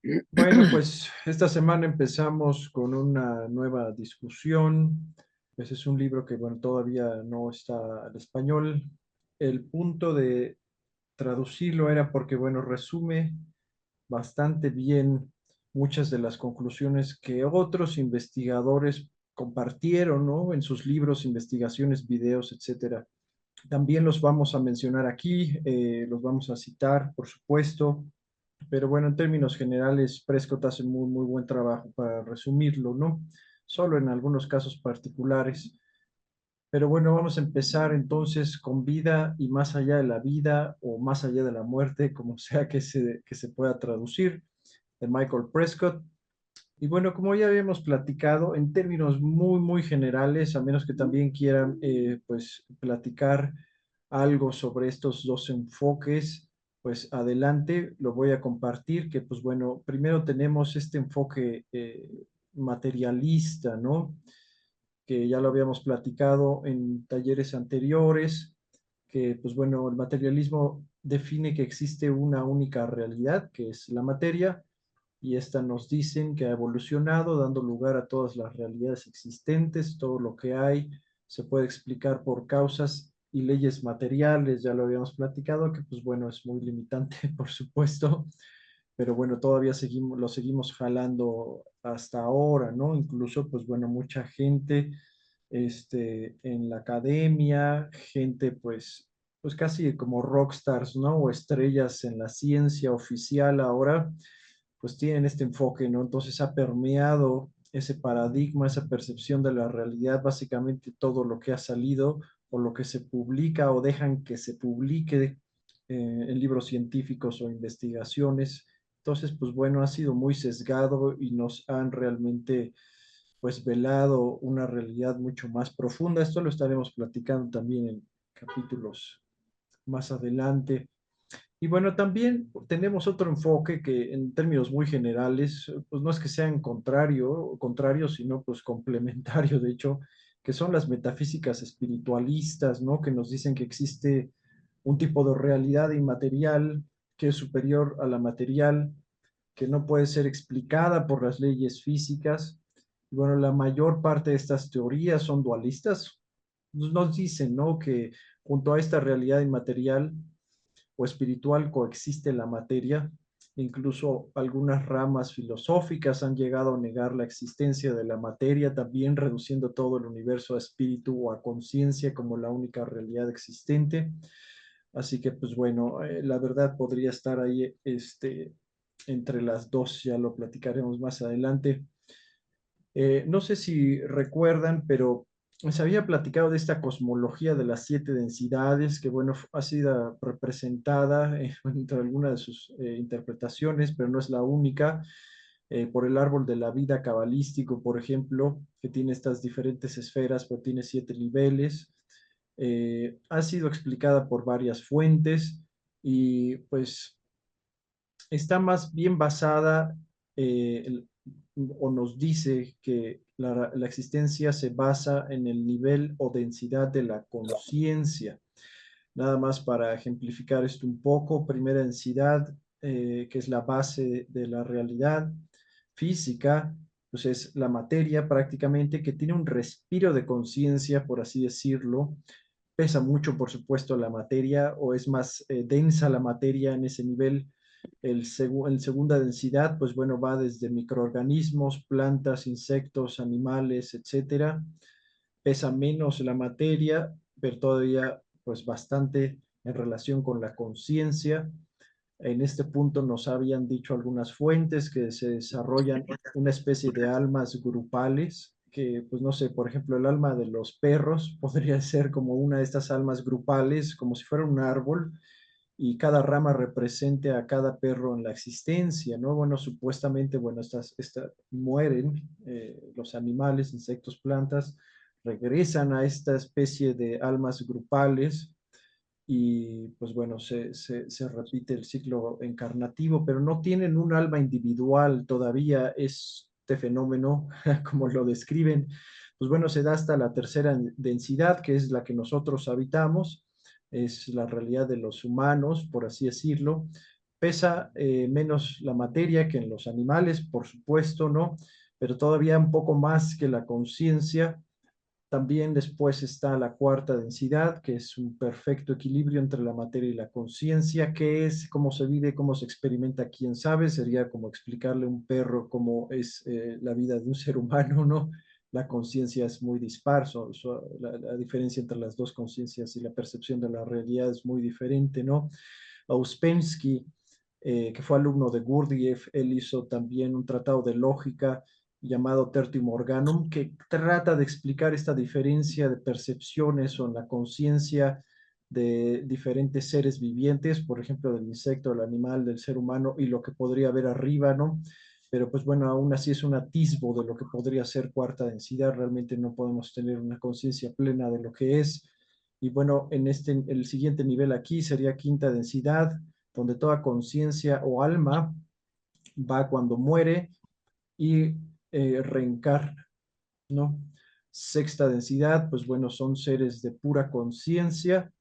Bueno, pues esta semana empezamos con una nueva discusión. Pues es un libro que, bueno, todavía no está al español. El punto de traducirlo era porque, bueno, resume bastante bien muchas de las conclusiones que otros investigadores compartieron, ¿no? En sus libros, investigaciones, videos, etcétera. También los vamos a mencionar aquí, los vamos a citar, por supuesto, pero bueno, en términos generales, Prescott hace muy buen trabajo para resumirlo, ¿no? Solo en algunos casos particulares. Pero bueno, vamos a empezar entonces con vida y más allá de la vida o más allá de la muerte, como sea que se pueda traducir, de Michael Prescott. Y bueno, como ya habíamos platicado, en términos muy generales, a menos que también quieran, pues, platicar algo sobre estos dos enfoques, pues adelante, lo voy a compartir, que pues bueno, primero tenemos este enfoque materialista, ¿no? Que ya lo habíamos platicado en talleres anteriores, que pues bueno, el materialismo define que existe una única realidad, que es la materia, y esta nos dicen que ha evolucionado dando lugar a todas las realidades existentes, todo lo que hay se puede explicar por causas y leyes materiales, ya lo habíamos platicado, que pues bueno, es muy limitante, por supuesto, pero bueno, todavía seguimos, lo seguimos jalando hasta ahora, ¿no? Incluso, pues bueno, mucha gente en la academia, gente pues casi como rockstars, ¿no? O estrellas en la ciencia oficial ahora, pues tienen este enfoque, ¿no? Entonces ha permeado ese paradigma, esa percepción de la realidad, básicamente todo lo que ha salido o lo que se publica o dejan que se publique en libros científicos o investigaciones. Entonces, pues bueno, ha sido muy sesgado y nos han realmente pues velado una realidad mucho más profunda. Esto lo estaremos platicando también en capítulos más adelante. Y bueno, también tenemos otro enfoque que en términos muy generales, pues no es que sean contrarios, sino pues complementario, de hecho, que son las metafísicas espiritualistas, ¿no? Que nos dicen que existe un tipo de realidad inmaterial que es superior a la material, que no puede ser explicada por las leyes físicas. Y bueno, la mayor parte de estas teorías son dualistas. Nos dicen, ¿no? Que junto a esta realidad inmaterial, o espiritual coexiste la materia. Incluso algunas ramas filosóficas han llegado a negar la existencia de la materia, también reduciendo todo el universo a espíritu o a conciencia como la única realidad existente. Así que, pues bueno, la verdad podría estar ahí entre las dos, ya lo platicaremos más adelante. No sé si recuerdan, pero se había platicado de esta cosmología de las siete densidades, que bueno, ha sido representada entre algunas de sus interpretaciones, pero no es la única, por el árbol de la vida cabalístico, por ejemplo, que tiene estas diferentes esferas, pero tiene siete niveles. Ha sido explicada por varias fuentes y pues está más bien basada o nos dice que la existencia se basa en el nivel o densidad de la conciencia. Nada más para ejemplificar esto un poco, primera densidad, que es la base de la realidad física, pues es la materia prácticamente que tiene un respiro de conciencia, por así decirlo. Pesa mucho, por supuesto, la materia o es más densa la materia en ese nivel. En segunda densidad, pues bueno, va desde microorganismos, plantas, insectos, animales, etcétera. Pesa menos la materia, pero todavía pues bastante en relación con la conciencia. En este punto nos habían dicho algunas fuentes que se desarrollan una especie de almas grupales, que pues no sé, por ejemplo, el alma de los perros podría ser como una de estas almas grupales, como si fuera un árbol, y cada rama represente a cada perro en la existencia, ¿no? Bueno, supuestamente, bueno, mueren los animales, insectos, plantas, regresan a esta especie de almas grupales y pues bueno, se repite el ciclo encarnativo, pero no tienen un alma individual todavía, este fenómeno, como lo describen, pues bueno, se da hasta la tercera densidad, que es la que nosotros habitamos, es la realidad de los humanos, por así decirlo, Pesa menos la materia que en los animales, por supuesto, ¿no? Pero todavía un poco más que la conciencia. También después está la cuarta densidad, que es un perfecto equilibrio entre la materia y la conciencia, que es cómo se vive, cómo se experimenta, quién sabe. Sería como explicarle a un perro cómo es la vida de un ser humano, ¿no? La conciencia es muy disparso, la diferencia entre las dos conciencias y la percepción de la realidad es muy diferente, ¿no? Ouspensky, que fue alumno de Gurdjieff, él hizo también un tratado de lógica llamado Tertium Organum, que trata de explicar esta diferencia de percepciones o en la conciencia de diferentes seres vivientes, por ejemplo, del insecto, del animal, del ser humano y lo que podría haber arriba, ¿no? Pero pues bueno, aún así es un atisbo de lo que podría ser cuarta densidad, realmente no podemos tener una conciencia plena de lo que es. Y bueno, el siguiente nivel aquí sería quinta densidad, donde toda conciencia o alma va cuando muere y reencarna, ¿no? Sexta densidad, pues bueno, son seres de pura conciencia.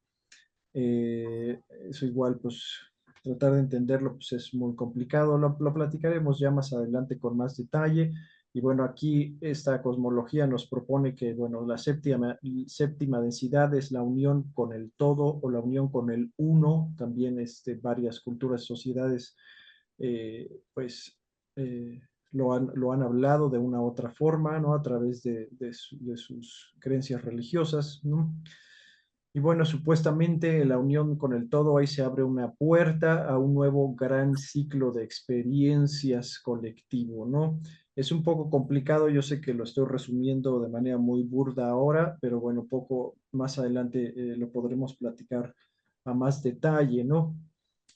Eso igual, pues tratar de entenderlo, pues es muy complicado. Lo platicaremos ya más adelante con más detalle. Y bueno, aquí esta cosmología nos propone que, bueno, la séptima densidad es la unión con el todo o la unión con el uno. También varias culturas, sociedades, pues lo han hablado de una u otra forma, ¿no? A través de sus creencias religiosas, ¿no? Y bueno, supuestamente la unión con el todo, ahí se abre una puerta a un nuevo gran ciclo de experiencias colectivo, ¿no? Es un poco complicado, yo sé que lo estoy resumiendo de manera muy burda ahora, pero bueno, poco más adelante lo podremos platicar a más detalle, ¿no?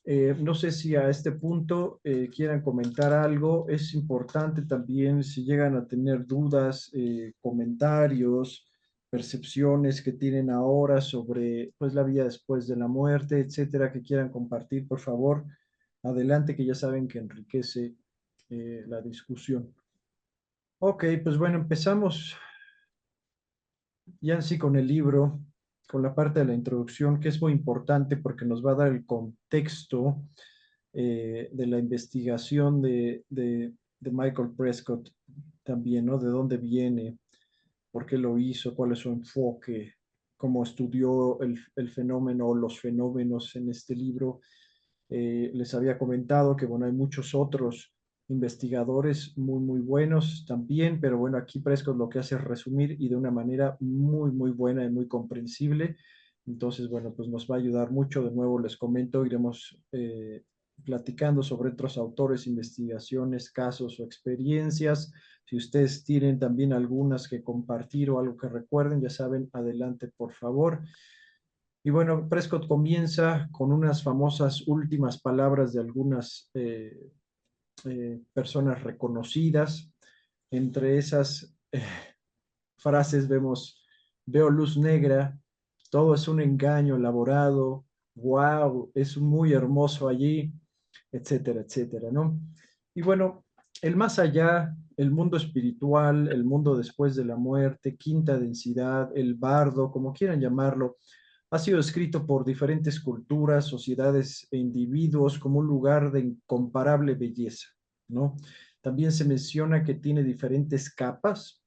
No sé si a este punto quieran comentar algo. Es importante también si llegan a tener dudas, comentarios, percepciones que tienen ahora sobre pues la vida después de la muerte, etcétera, que quieran compartir, por favor, adelante, que ya saben que enriquece la discusión. Ok, pues bueno, empezamos ya en sí con el libro, con la parte de la introducción, que es muy importante porque nos va a dar el contexto de la investigación de Michael Prescott también, ¿no? De dónde viene, por qué lo hizo, cuál es su enfoque, cómo estudió el fenómeno o los fenómenos en este libro. Les había comentado que, bueno, hay muchos otros investigadores muy, muy buenos también, pero bueno, aquí Prescott lo que hace es resumir y de una manera muy, muy buena y muy comprensible. Entonces, bueno, pues nos va a ayudar mucho. De nuevo, les comento, iremos platicando sobre otros autores, investigaciones, casos o experiencias. Si ustedes tienen también algunas que compartir o algo que recuerden, ya saben, adelante, por favor. Y bueno, Prescott comienza con unas famosas últimas palabras de algunas personas reconocidas. Entre esas frases veo luz negra, todo es un engaño elaborado, wow, es muy hermoso allí, etcétera, etcétera, ¿no? Y bueno, el más allá, el mundo espiritual, el mundo después de la muerte, quinta densidad, el bardo, como quieran llamarlo, ha sido escrito por diferentes culturas, sociedades e individuos como un lugar de incomparable belleza, ¿no? También se menciona que tiene diferentes capas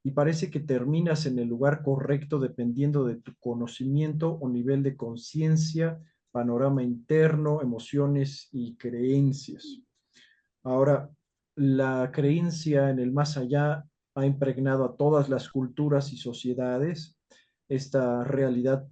y parece que terminas en el lugar correcto dependiendo de tu conocimiento o nivel de conciencia, panorama interno, emociones y creencias. Ahora, la creencia en el más allá ha impregnado a todas las culturas y sociedades. Esta realidad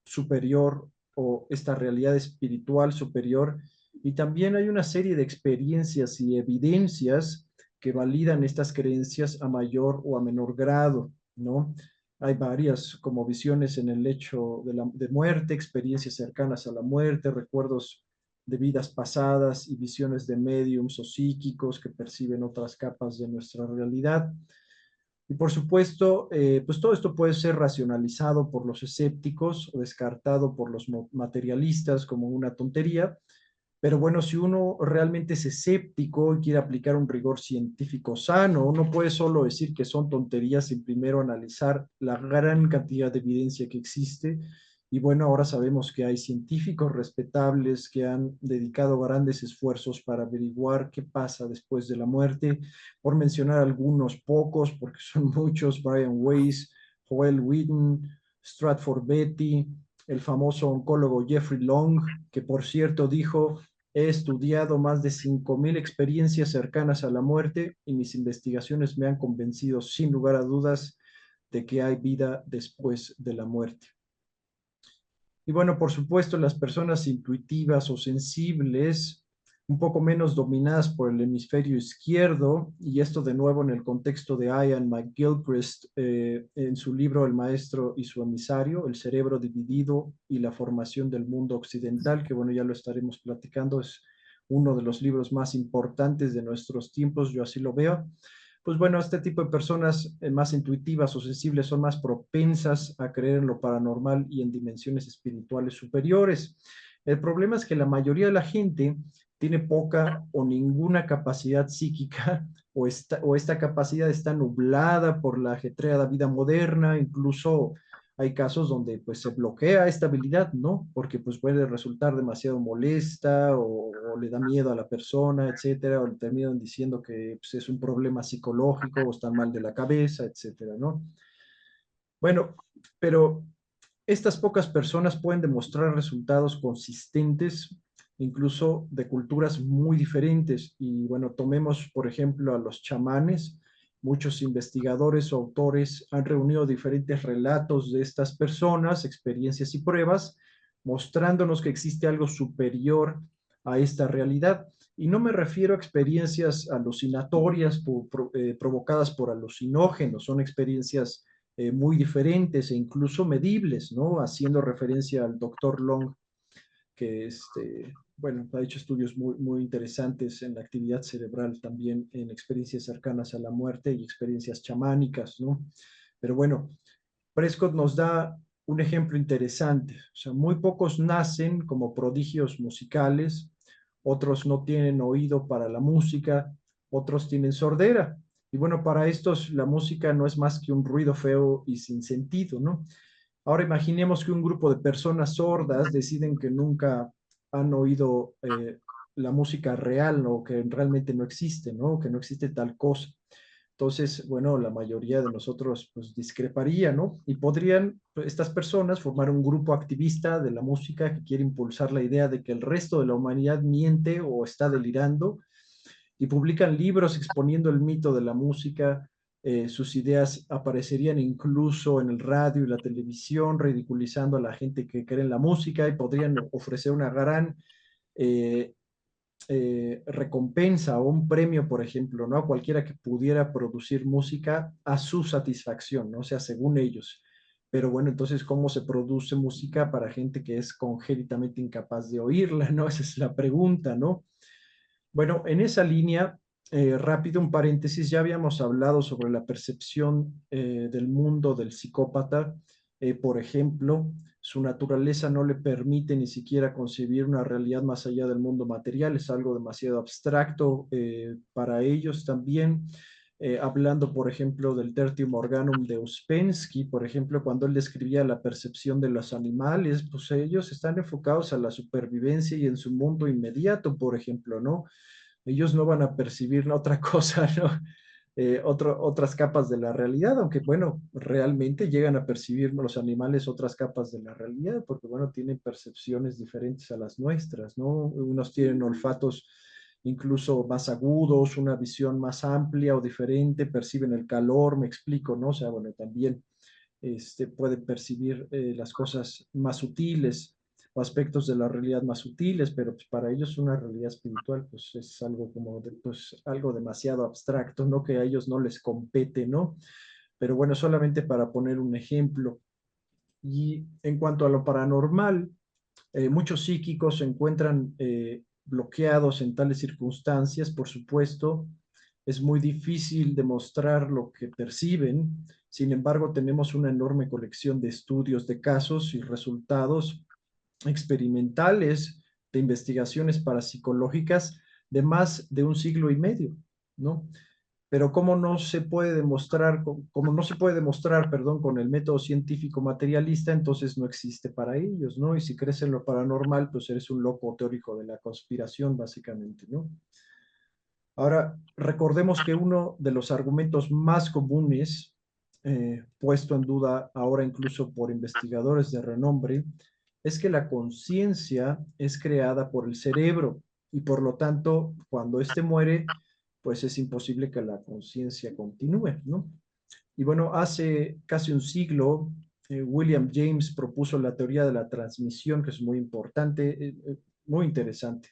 superior o esta realidad espiritual superior. Y también hay una serie de experiencias y evidencias que validan estas creencias a mayor o a menor grado, ¿no? Hay varias como visiones en el hecho de muerte, experiencias cercanas a la muerte, recuerdos de vidas pasadas y visiones de médiums o psíquicos que perciben otras capas de nuestra realidad. Y por supuesto, pues todo esto puede ser racionalizado por los escépticos o descartado por los materialistas como una tontería, pero bueno, si uno realmente es escéptico y quiere aplicar un rigor científico sano, no puede solo decir que son tonterías sin primero analizar la gran cantidad de evidencia que existe Y bueno, ahora sabemos que hay científicos respetables que han dedicado grandes esfuerzos para averiguar qué pasa después de la muerte, por mencionar algunos pocos, porque son muchos: Brian Weiss, Joel Wheaton, Stratford Beatty, el famoso oncólogo Jeffrey Long, que por cierto dijo: he estudiado más de 5.000 experiencias cercanas a la muerte y mis investigaciones me han convencido sin lugar a dudas de que hay vida después de la muerte. Y bueno, por supuesto, las personas intuitivas o sensibles, un poco menos dominadas por el hemisferio izquierdo, y esto de nuevo en el contexto de Ian McGilchrist, en su libro El maestro y su emisario, El cerebro dividido y la formación del mundo occidental, que bueno, ya lo estaremos platicando, es uno de los libros más importantes de nuestros tiempos, yo así lo veo. Pues bueno, este tipo de personas más intuitivas o sensibles son más propensas a creer en lo paranormal y en dimensiones espirituales superiores. El problema es que la mayoría de la gente tiene poca o ninguna capacidad psíquica, o esta capacidad está nublada por la ajetreada vida moderna. Incluso hay casos donde pues se bloquea esta habilidad, ¿no? Porque pues puede resultar demasiado molesta, o le da miedo a la persona, etcétera, o le terminan diciendo que pues, es un problema psicológico o están mal de la cabeza, etcétera, ¿no? Bueno, pero estas pocas personas pueden demostrar resultados consistentes, incluso de culturas muy diferentes. Y bueno, tomemos por ejemplo a los chamanes. Muchos investigadores o autores han reunido diferentes relatos de estas personas, experiencias y pruebas, mostrándonos que existe algo superior a esta realidad. Y no me refiero a experiencias alucinatorias provocadas por alucinógenos, son experiencias muy diferentes e incluso medibles, ¿no? Haciendo referencia al doctor Long, que bueno, ha hecho estudios muy, muy interesantes en la actividad cerebral, también en experiencias cercanas a la muerte y experiencias chamánicas, ¿no? Pero bueno, Prescott nos da un ejemplo interesante. O sea, muy pocos nacen como prodigios musicales, otros no tienen oído para la música, otros tienen sordera. Y bueno, para estos la música no es más que un ruido feo y sin sentido, ¿no? Ahora imaginemos que un grupo de personas sordas deciden que nunca han oído la música real, o que realmente no existe, ¿no? Que no existe tal cosa. Entonces, bueno, la mayoría de nosotros pues discreparía, ¿no? Y podrían estas personas formar un grupo activista de la música que quiere impulsar la idea de que el resto de la humanidad miente o está delirando, y publican libros exponiendo el mito de la música. Sus ideas aparecerían incluso en el radio y la televisión, ridiculizando a la gente que cree en la música, y podrían ofrecer una gran eh, recompensa o un premio, por ejemplo, ¿no? A cualquiera que pudiera producir música a su satisfacción, ¿no? O sea, según ellos. Pero bueno, entonces, ¿cómo se produce música para gente que es congénitamente incapaz de oírla, ¿no? Esa es la pregunta, ¿no? Bueno, en esa línea, rápido un paréntesis, ya habíamos hablado sobre la percepción del mundo del psicópata. Por ejemplo, su naturaleza no le permite ni siquiera concebir una realidad más allá del mundo material, es algo demasiado abstracto para ellos también. Hablando, por ejemplo, del Tertium Organum de Ouspensky, por ejemplo, cuando él describía la percepción de los animales, pues ellos están enfocados a la supervivencia y en su mundo inmediato, por ejemplo, ¿no? Ellos no van a percibir otra cosa, ¿no? Otras capas de la realidad, aunque bueno, realmente llegan a percibir los animales otras capas de la realidad, porque bueno, tienen percepciones diferentes a las nuestras, ¿no? Unos tienen olfatos incluso más agudos, una visión más amplia o diferente, perciben el calor, me explico, ¿no? O sea, bueno, también pueden percibir las cosas más sutiles o aspectos de la realidad más sutiles, pero pues para ellos una realidad espiritual pues es algo como pues algo demasiado abstracto, ¿no? Que a ellos no les compete, ¿no? Pero bueno, solamente para poner un ejemplo. Y en cuanto a lo paranormal, muchos psíquicos se encuentran bloqueados en tales circunstancias, por supuesto. Es muy difícil demostrar lo que perciben. Sin embargo, tenemos una enorme colección de estudios de casos y resultados experimentales de investigaciones parapsicológicas de más de un siglo y medio, ¿no? pero como no se puede demostrar, perdón, con el método científico materialista, entonces no existe para ellos, ¿no? Y si crees en lo paranormal, pues eres un loco teórico de la conspiración, básicamente, ¿no? Ahora, recordemos que uno de los argumentos más comunes, puesto en duda ahora incluso por investigadores de renombre, es que la conciencia es creada por el cerebro y por lo tanto, cuando éste muere, pues es imposible que la conciencia continúe, ¿no? Y bueno, hace casi un siglo, William James propuso la teoría de la transmisión, que es muy importante, muy interesante.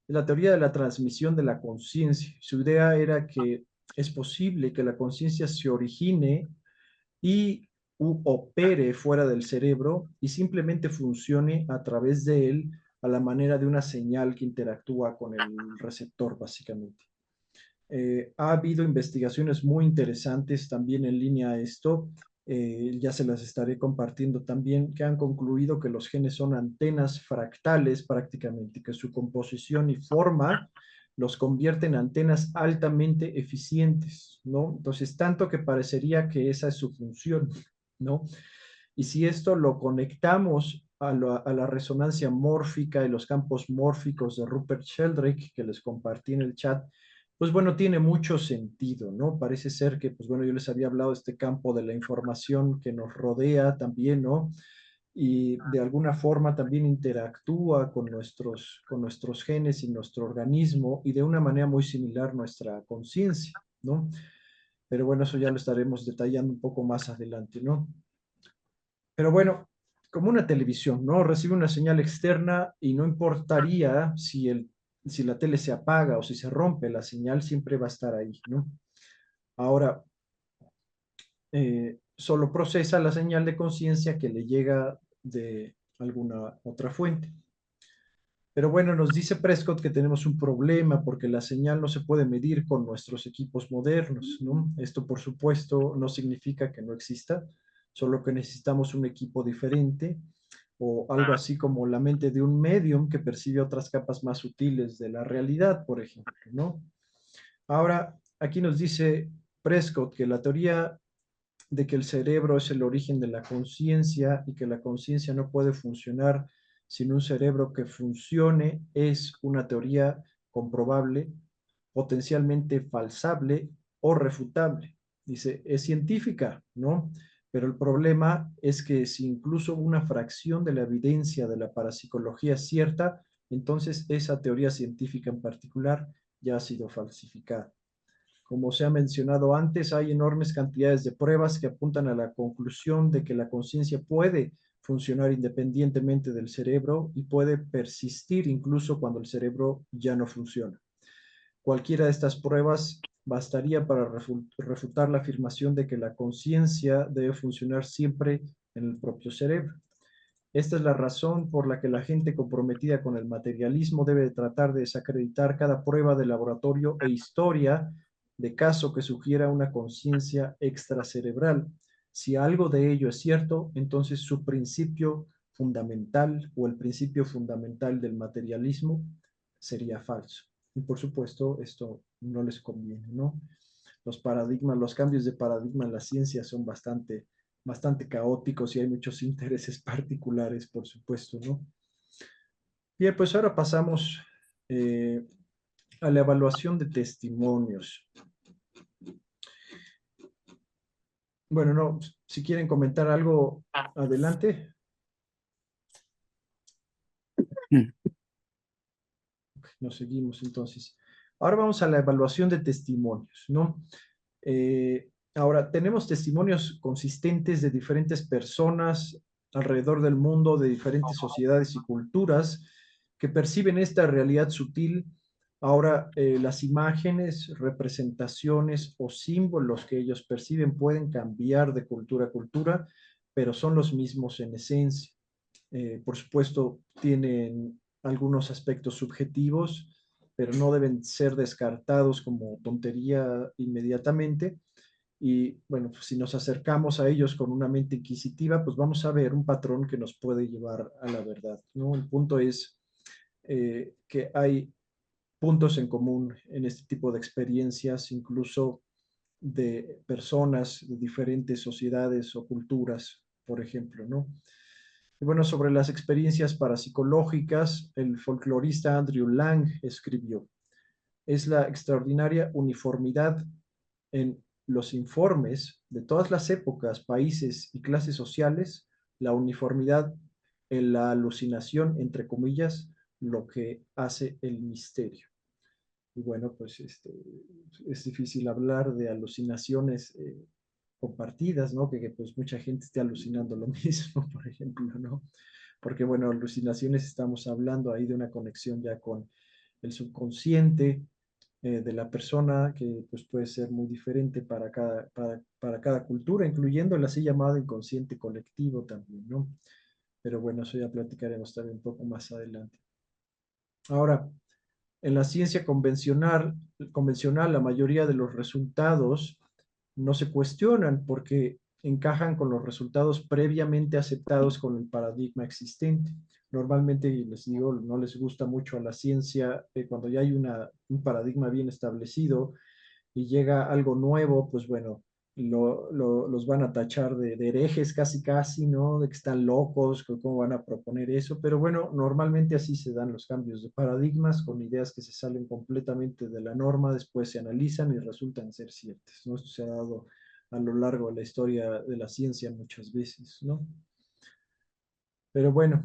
La teoría de la transmisión de la conciencia. Su idea era que es posible que la conciencia se origine y opere fuera del cerebro y simplemente funcione a través de él a la manera de una señal que interactúa con el receptor, básicamente. Ha habido investigaciones muy interesantes también en línea a esto, ya se las estaré compartiendo también, que han concluido que los genes son antenas fractales prácticamente, que su composición y forma los convierte en antenas altamente eficientes, ¿no? Entonces, tanto que parecería que esa es su función, ¿no? Y si esto lo conectamos a la resonancia mórfica y los campos mórficos de Rupert Sheldrake, que les compartí en el chat, pues bueno, tiene mucho sentido, ¿no? Parece ser que, pues bueno, yo les había hablado de este campo de la información que nos rodea también, ¿no? Y de alguna forma también interactúa con nuestros genes y nuestro organismo y de una manera muy similar nuestra conciencia, ¿no? Pero bueno, eso ya lo estaremos detallando un poco más adelante, ¿no? Pero bueno, como una televisión, ¿no? Recibe una señal externa y no importaría si la tele se apaga o si se rompe, la señal siempre va a estar ahí, ¿no? Ahora, solo procesa la señal de conciencia que le llega de alguna otra fuente. Pero bueno, nos dice Prescott que tenemos un problema porque la señal no se puede medir con nuestros equipos modernos, ¿no? Esto, por supuesto, no significa que no exista, solo que necesitamos un equipo diferente o algo así como la mente de un medium que percibe otras capas más sutiles de la realidad, por ejemplo, ¿no? Ahora, aquí nos dice Prescott que la teoría de que el cerebro es el origen de la conciencia y que la conciencia no puede funcionar sin un cerebro que funcione es una teoría comprobable, potencialmente falsable o refutable. Dice, es científica, ¿no? Pero el problema es que si incluso una fracción de la evidencia de la parapsicología es cierta, entonces esa teoría científica en particular ya ha sido falsificada. Como se ha mencionado antes, hay enormes cantidades de pruebas que apuntan a la conclusión de que la conciencia puede funcionar independientemente del cerebro y puede persistir incluso cuando el cerebro ya no funciona. Cualquiera de estas pruebas bastaría para refutar la afirmación de que la conciencia debe funcionar siempre en el propio cerebro. Esta es la razón por la que la gente comprometida con el materialismo debe tratar de desacreditar cada prueba de laboratorio e historia de caso que sugiera una conciencia extracerebral. Si algo de ello es cierto, entonces su principio fundamental o el principio fundamental del materialismo sería falso. Y por supuesto, esto no les conviene, ¿no? Los paradigmas, los cambios de paradigma en la ciencia son bastante caóticos y hay muchos intereses particulares, por supuesto, ¿no? Bien, pues ahora pasamos eh, a la evaluación de testimonios. Bueno, no, si quieren comentar algo, adelante. Nos seguimos entonces. Ahora vamos a la evaluación de testimonios, ¿no? Ahora, tenemos testimonios consistentes de diferentes personas alrededor del mundo, de diferentes sociedades y culturas que perciben esta realidad sutil. Ahora, las imágenes, representaciones o símbolos que ellos perciben pueden cambiar de cultura a cultura, pero son los mismos en esencia. Por supuesto, tienen algunos aspectos subjetivos, pero no deben ser descartados como tontería inmediatamente. Y bueno, pues si nos acercamos a ellos con una mente inquisitiva, pues vamos a ver un patrón que nos puede llevar a la verdad, ¿no? El punto es que hay puntos en común en este tipo de experiencias, incluso de personas de diferentes sociedades o culturas, por ejemplo, ¿no? Y bueno, sobre las experiencias parapsicológicas, el folclorista Andrew Lang escribió: es la extraordinaria uniformidad en los informes de todas las épocas, países y clases sociales, la uniformidad en la alucinación, entre comillas, lo que hace el misterio. Y bueno, pues es difícil hablar de alucinaciones compartidas, ¿no? Pues mucha gente esté alucinando lo mismo, por ejemplo, ¿no? Porque bueno, alucinaciones estamos hablando ahí de una conexión ya con el subconsciente de la persona, que pues puede ser muy diferente para cada cultura, incluyendo el así llamado inconsciente colectivo también, ¿no? Pero bueno, eso ya platicaremos también un poco más adelante. Ahora, en la ciencia convencional, la mayoría de los resultados no se cuestionan porque encajan con los resultados previamente aceptados con el paradigma existente. Normalmente, les digo, no les gusta mucho a la ciencia cuando ya hay un paradigma bien establecido y llega algo nuevo, pues bueno, los van a tachar de herejes casi casi, ¿no? De que están locos, que cómo van a proponer eso, pero bueno, normalmente así se dan los cambios de paradigmas con ideas que se salen completamente de la norma, después se analizan y resultan ser ciertas, ¿no? Esto se ha dado a lo largo de la historia de la ciencia muchas veces, ¿no? Pero bueno,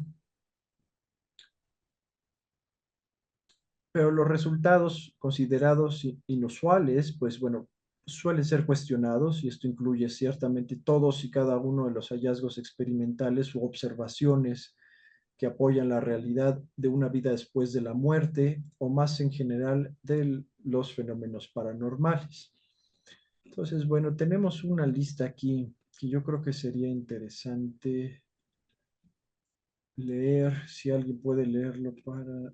pero los resultados considerados inusuales, pues bueno, suelen ser cuestionados y esto incluye ciertamente todos y cada uno de los hallazgos experimentales u observaciones que apoyan la realidad de una vida después de la muerte o más en general de los fenómenos paranormales. Entonces, bueno, tenemos una lista aquí que yo creo que sería interesante leer, si alguien puede leerlo para...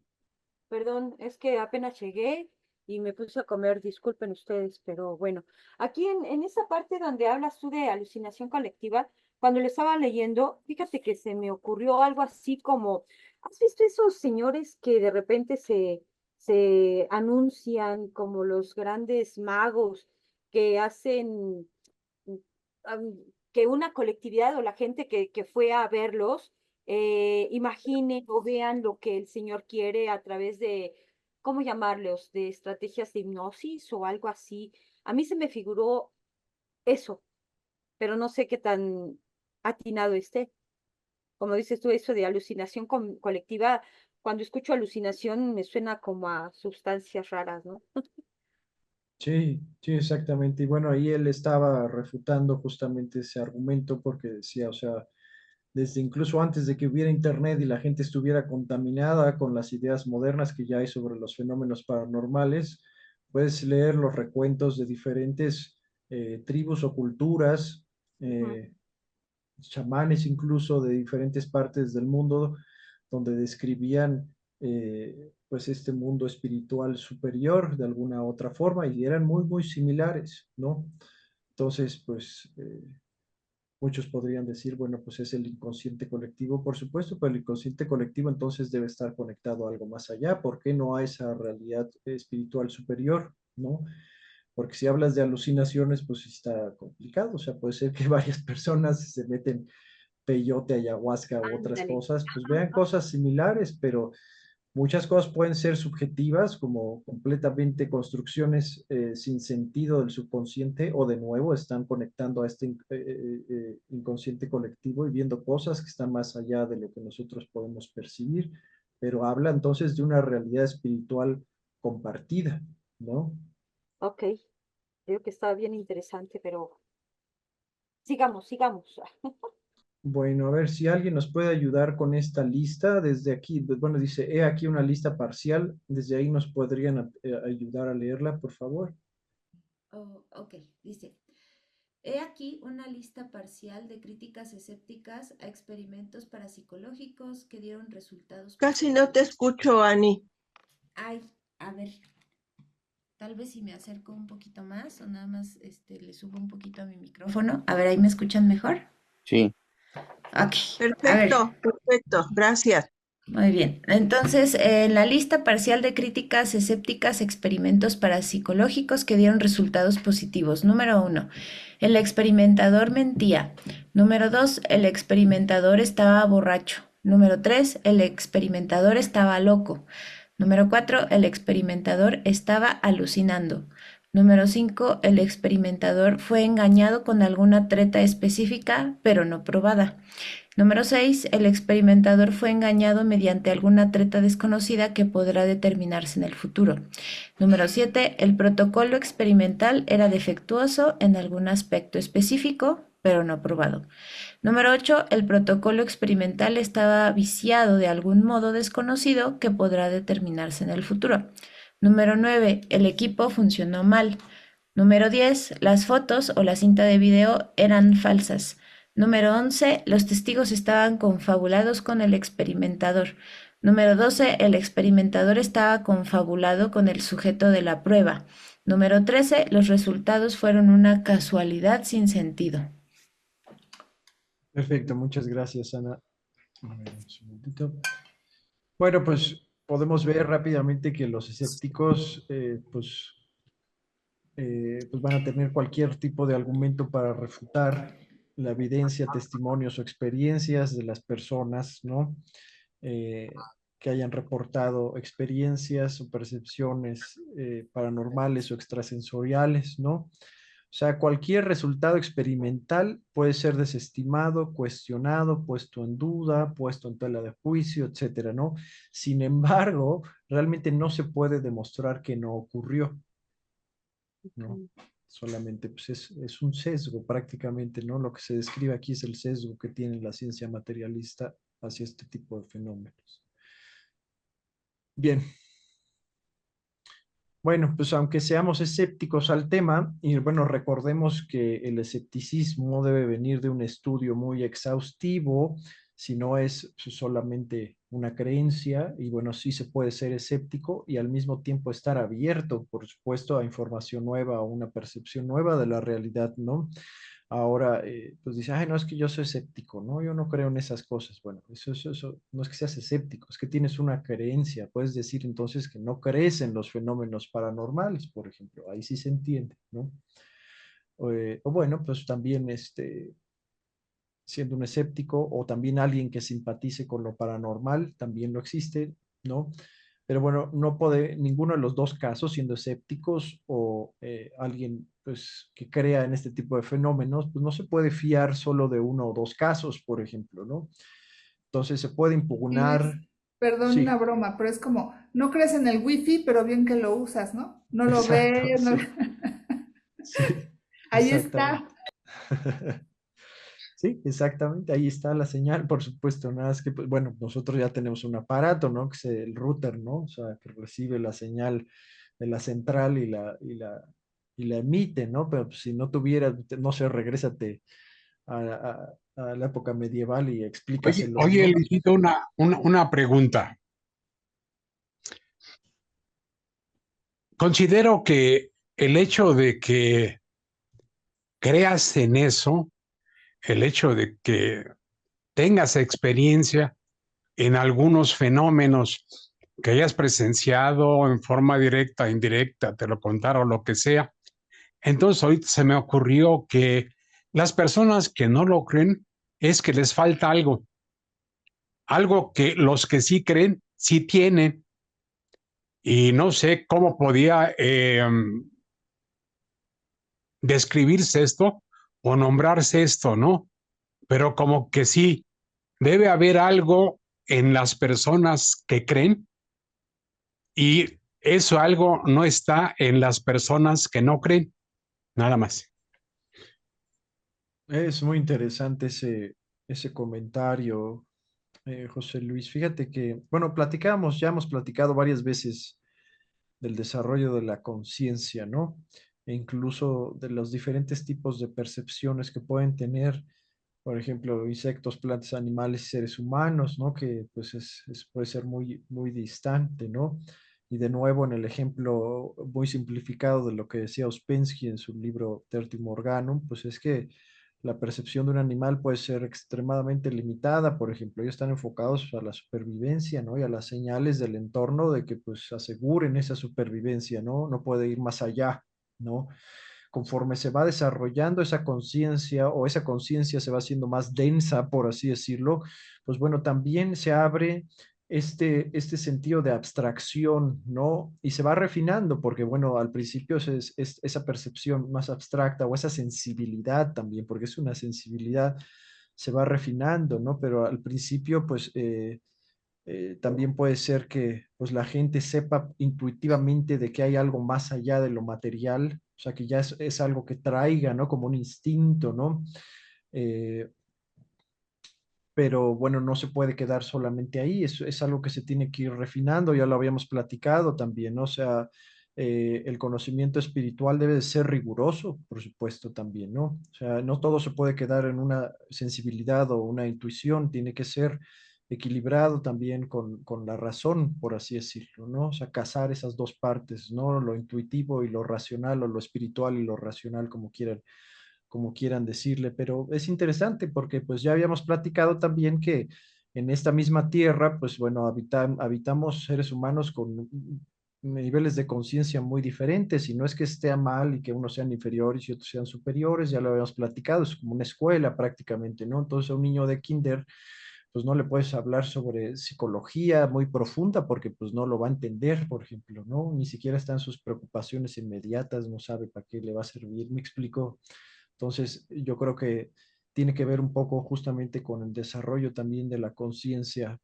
Perdón, es que apenas llegué y me puse a comer, disculpen ustedes, pero bueno, aquí en esa parte donde hablas tú de alucinación colectiva, cuando lo estaba leyendo, fíjate que se me ocurrió algo así como, ¿has visto esos señores que de repente se anuncian como los grandes magos que hacen que una colectividad o la gente que fue a verlos imaginen o vean lo que el Señor quiere a través de, ¿cómo llamarlos? De estrategias de hipnosis o algo así? A mí se me figuró eso, pero no sé qué tan atinado esté. Como dices tú, eso de alucinación colectiva, cuando escucho alucinación me suena como a sustancias raras, ¿no? Sí, sí, exactamente. Y bueno, ahí él estaba refutando justamente ese argumento porque decía, o sea, desde incluso antes de que hubiera internet y la gente estuviera contaminada con las ideas modernas que ya hay sobre los fenómenos paranormales, puedes leer los recuentos de diferentes tribus o culturas, Ujú. eh, chamanes incluso de diferentes partes del mundo, donde describían pues este mundo espiritual superior de alguna otra forma y eran muy, muy similares, ¿no? Entonces, pues muchos podrían decir, bueno, pues es el inconsciente colectivo, por supuesto, pero el inconsciente colectivo entonces debe estar conectado a algo más allá. ¿Por qué no a esa realidad espiritual superior, ¿no? Porque si hablas de alucinaciones, pues está complicado. O sea, puede ser que varias personas se meten peyote, ayahuasca u otras Ándale. cosas, pues vean cosas similares, pero muchas cosas pueden ser subjetivas, como completamente construcciones sin sentido del subconsciente, o de nuevo están conectando a este inconsciente colectivo y viendo cosas que están más allá de lo que nosotros podemos percibir, pero habla entonces de una realidad espiritual compartida, ¿no? Ok, creo que está bien interesante, pero sigamos, sigamos. Bueno, a ver si alguien nos puede ayudar con esta lista desde aquí. Bueno, dice, he aquí una lista parcial. Desde ahí nos podrían ayudar a leerla, por favor. Oh, ok, dice, he aquí una lista parcial de críticas escépticas a experimentos parapsicológicos que dieron resultados Casi no te positivos. escucho, Ani. Ay, a ver, tal vez si me acerco un poquito más o nada más le subo un poquito a mi micrófono. A ver, ahí me escuchan mejor. Sí, Ok, a ver, Perfecto, perfecto. Gracias. Muy bien. Entonces, en la lista parcial de críticas escépticas, experimentos parapsicológicos que dieron resultados positivos. Número 1, el experimentador mentía. Número 2, el experimentador estaba borracho. Número 3, el experimentador estaba loco. Número 4, el experimentador estaba alucinando. Número 5, el experimentador fue engañado con alguna treta específica, pero no probada. Número 6. El experimentador fue engañado mediante alguna treta desconocida que podrá determinarse en el futuro. Número 7. El protocolo experimental era defectuoso en algún aspecto específico, pero no probado. Número 8. El protocolo experimental estaba viciado de algún modo desconocido que podrá determinarse en el futuro. Número 9. El equipo funcionó mal. Número 10. Las fotos o la cinta de video eran falsas. Número 11. Los testigos estaban confabulados con el experimentador. Número 12. El experimentador estaba confabulado con el sujeto de la prueba. Número 13. Los resultados fueron una casualidad sin sentido. Perfecto, muchas gracias, Ana. A ver, un segundito. Bueno, pues podemos ver rápidamente que los escépticos, pues van a tener cualquier tipo de argumento para refutar la evidencia, testimonios o experiencias de las personas, ¿no? Que hayan reportado experiencias o percepciones paranormales o extrasensoriales, ¿no? O sea, cualquier resultado experimental puede ser desestimado, cuestionado, puesto en duda, puesto en tela de juicio, etcétera, ¿no? Sin embargo, realmente no se puede demostrar que no ocurrió, ¿no? Ok. Solamente pues es un sesgo prácticamente, ¿no? Lo que se describe aquí es el sesgo que tiene la ciencia materialista hacia este tipo de fenómenos. Bien, bueno, pues aunque seamos escépticos al tema, y bueno, recordemos que el escepticismo debe venir de un estudio muy exhaustivo, si no es pues, solamente una creencia, y bueno, sí se puede ser escéptico y al mismo tiempo estar abierto, por supuesto, a información nueva o una percepción nueva de la realidad, ¿no? Ahora, pues dice, ay, no, es que yo soy escéptico, ¿no? Yo no creo en esas cosas. Bueno, eso, no es que seas escéptico, es que tienes una creencia. Puedes decir entonces que no crees en los fenómenos paranormales, por ejemplo. Ahí sí se entiende, ¿no? O bueno, pues también siendo un escéptico o también alguien que simpatice con lo paranormal, también lo existe, ¿no? Pero bueno, no puede ninguno de los dos casos, siendo escépticos o alguien pues, que crea en este tipo de fenómenos, pues no se puede fiar solo de uno o dos casos, por ejemplo, ¿no? Entonces se puede Luis, impugnar, perdón, una sí, broma, pero es como, no crees en el wifi, pero bien que lo usas, ¿no? No lo exacto, ves, no... sí, sí, Ahí está. exactamente. Sí, exactamente, ahí está la señal, por supuesto, nada más que, pues, bueno, nosotros ya tenemos un aparato, ¿no? Que es el router, ¿no? O sea, que recibe la señal de la central y la emite, ¿no? Pero pues, si no tuviera, no sé, regrésate a la época medieval y Oye, explícaselo, oye, ¿no? Luisito, una pregunta. Considero que el hecho de que creas en eso, el hecho de que tengas experiencia en algunos fenómenos que hayas presenciado en forma directa, indirecta, te lo contaron, lo que sea. Entonces, ahorita se me ocurrió que las personas que no lo creen es que les falta algo que los que sí creen sí tienen. Y no sé cómo podía describirse esto o nombrarse esto, ¿no? Pero como que sí, debe haber algo en las personas que creen y eso algo no está en las personas que no creen, nada más. Es muy interesante ese comentario, José Luis. Fíjate que, bueno, ya hemos platicado varias veces del desarrollo de la conciencia, ¿no? E incluso de los diferentes tipos de percepciones que pueden tener, por ejemplo, insectos, plantas, animales y seres humanos, ¿no? Que pues puede ser muy, muy distante, ¿no? Y de nuevo, en el ejemplo muy simplificado de lo que decía Ouspensky en su libro Tertium Organum, pues es que la percepción de un animal puede ser extremadamente limitada. Por ejemplo, ellos están enfocados a la supervivencia, ¿no? Y a las señales del entorno de que pues aseguren esa supervivencia, ¿no? No puede ir más allá, ¿no? Conforme se va desarrollando esa conciencia o esa conciencia se va haciendo más densa, por así decirlo, pues bueno, también se abre este sentido de abstracción, ¿no? Y se va refinando, porque bueno, al principio es esa percepción más abstracta o esa sensibilidad también, porque es una sensibilidad, se va refinando, ¿no? Pero al principio, pues también puede ser que pues la gente sepa intuitivamente de que hay algo más allá de lo material, o sea, que ya es algo que traiga, ¿no? Como un instinto, ¿no? Eh, pero bueno, no se puede quedar solamente ahí, es algo que se tiene que ir refinando, ya lo habíamos platicado también, ¿no? O sea, el conocimiento espiritual debe de ser riguroso, por supuesto, también, ¿no? O sea, no todo se puede quedar en una sensibilidad o una intuición, tiene que ser equilibrado también con la razón, por así decirlo, ¿no? O sea, casar esas dos partes, ¿no? Lo intuitivo y lo racional, o lo espiritual y lo racional, como quieran decirle, pero es interesante porque pues ya habíamos platicado también que en esta misma tierra, pues bueno, habitamos seres humanos con niveles de conciencia muy diferentes y no es que esté mal y que unos sean inferiores y otros sean superiores, ya lo habíamos platicado, es como una escuela prácticamente, ¿no? Entonces a un niño de kinder pues no le puedes hablar sobre psicología muy profunda porque pues no lo va a entender, por ejemplo, ¿no? Ni siquiera están sus preocupaciones inmediatas, no sabe para qué le va a servir, me explico. Entonces, yo creo que tiene que ver un poco justamente con el desarrollo también de la conciencia.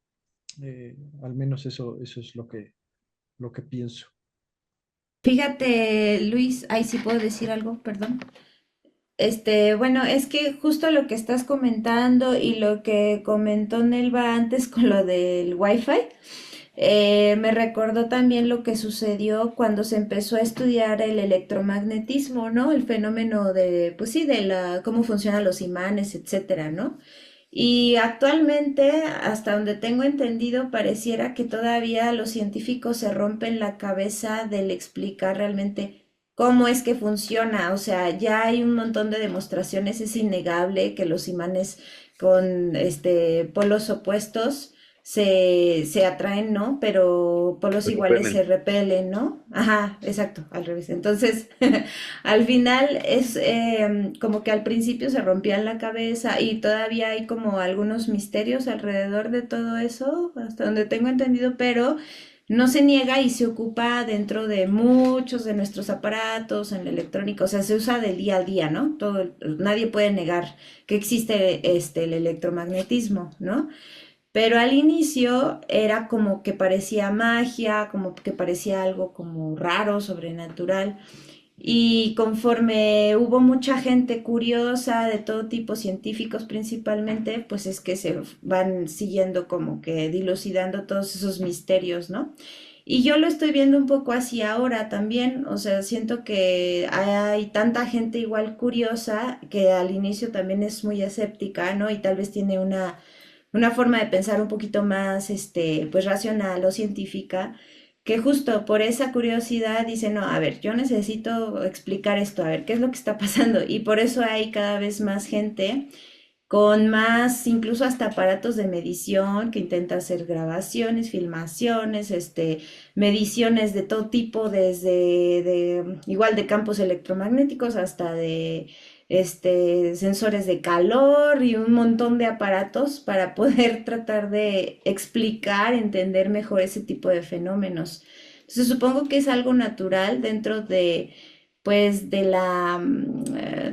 Al menos eso es lo que pienso. Fíjate, Luis, ahí sí puedo decir algo, perdón. Bueno, es que justo lo que estás comentando y lo que comentó Nelva antes con lo del Wi-Fi, me recordó también lo que sucedió cuando se empezó a estudiar el electromagnetismo, ¿no? El fenómeno de, pues sí, de cómo funcionan los imanes, etcétera, ¿no? Y actualmente, hasta donde tengo entendido, pareciera que todavía los científicos se rompen la cabeza del explicar realmente cómo es que funciona. O sea, ya hay un montón de demostraciones, es innegable que los imanes con polos opuestos se atraen, ¿no? Pero polos Se iguales se repelen. repelen, ¿no? Ajá, exacto, al revés. Entonces, al final es como que al principio se rompían la cabeza y todavía hay como algunos misterios alrededor de todo eso, hasta donde tengo entendido, pero no se niega y se ocupa dentro de muchos de nuestros aparatos, en la electrónica, o sea, se usa del día a día, ¿no? Nadie puede negar que existe el electromagnetismo, ¿no? Pero al inicio era como que parecía magia, como que parecía algo como raro, sobrenatural. Y conforme hubo mucha gente curiosa de todo tipo, científicos principalmente, pues es que se van siguiendo como que dilucidando todos esos misterios, ¿no? Y yo lo estoy viendo un poco así ahora también, o sea, siento que hay tanta gente igual curiosa que al inicio también es muy escéptica, ¿no? Y tal vez tiene una forma de pensar un poquito más, pues racional o científica, que justo por esa curiosidad dice, no, a ver, yo necesito explicar esto, a ver, ¿qué es lo que está pasando? Y por eso hay cada vez más gente con más, incluso hasta aparatos de medición que intenta hacer grabaciones, filmaciones, mediciones de todo tipo, desde igual de campos electromagnéticos hasta de sensores de calor y un montón de aparatos para poder tratar de explicar, entender mejor ese tipo de fenómenos. Entonces supongo que es algo natural dentro de pues de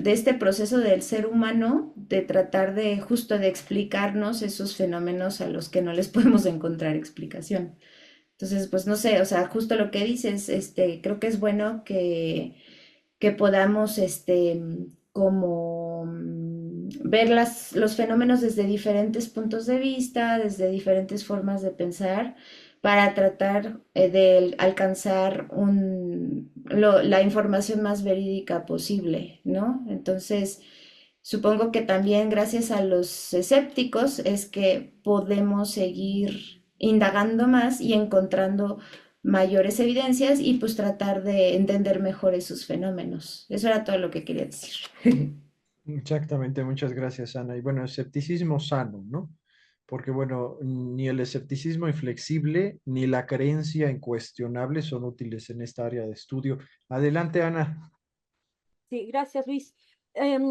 este proceso del ser humano de tratar de justo de explicarnos esos fenómenos a los que no les podemos encontrar explicación. Entonces, pues no sé, o sea, justo lo que dices, creo que es bueno que podamos, como ver los fenómenos desde diferentes puntos de vista, desde diferentes formas de pensar, para tratar de alcanzar la información más verídica posible, ¿no? Entonces, supongo que también gracias a los escépticos es que podemos seguir indagando más y encontrando mayores evidencias y pues tratar de entender mejor esos fenómenos. Eso era todo lo que quería decir. Exactamente, muchas gracias, Ana. Y bueno, escepticismo sano, ¿no? Porque bueno, ni el escepticismo inflexible ni la creencia incuestionable son útiles en esta área de estudio. Adelante, Ana. Sí, gracias, Luis.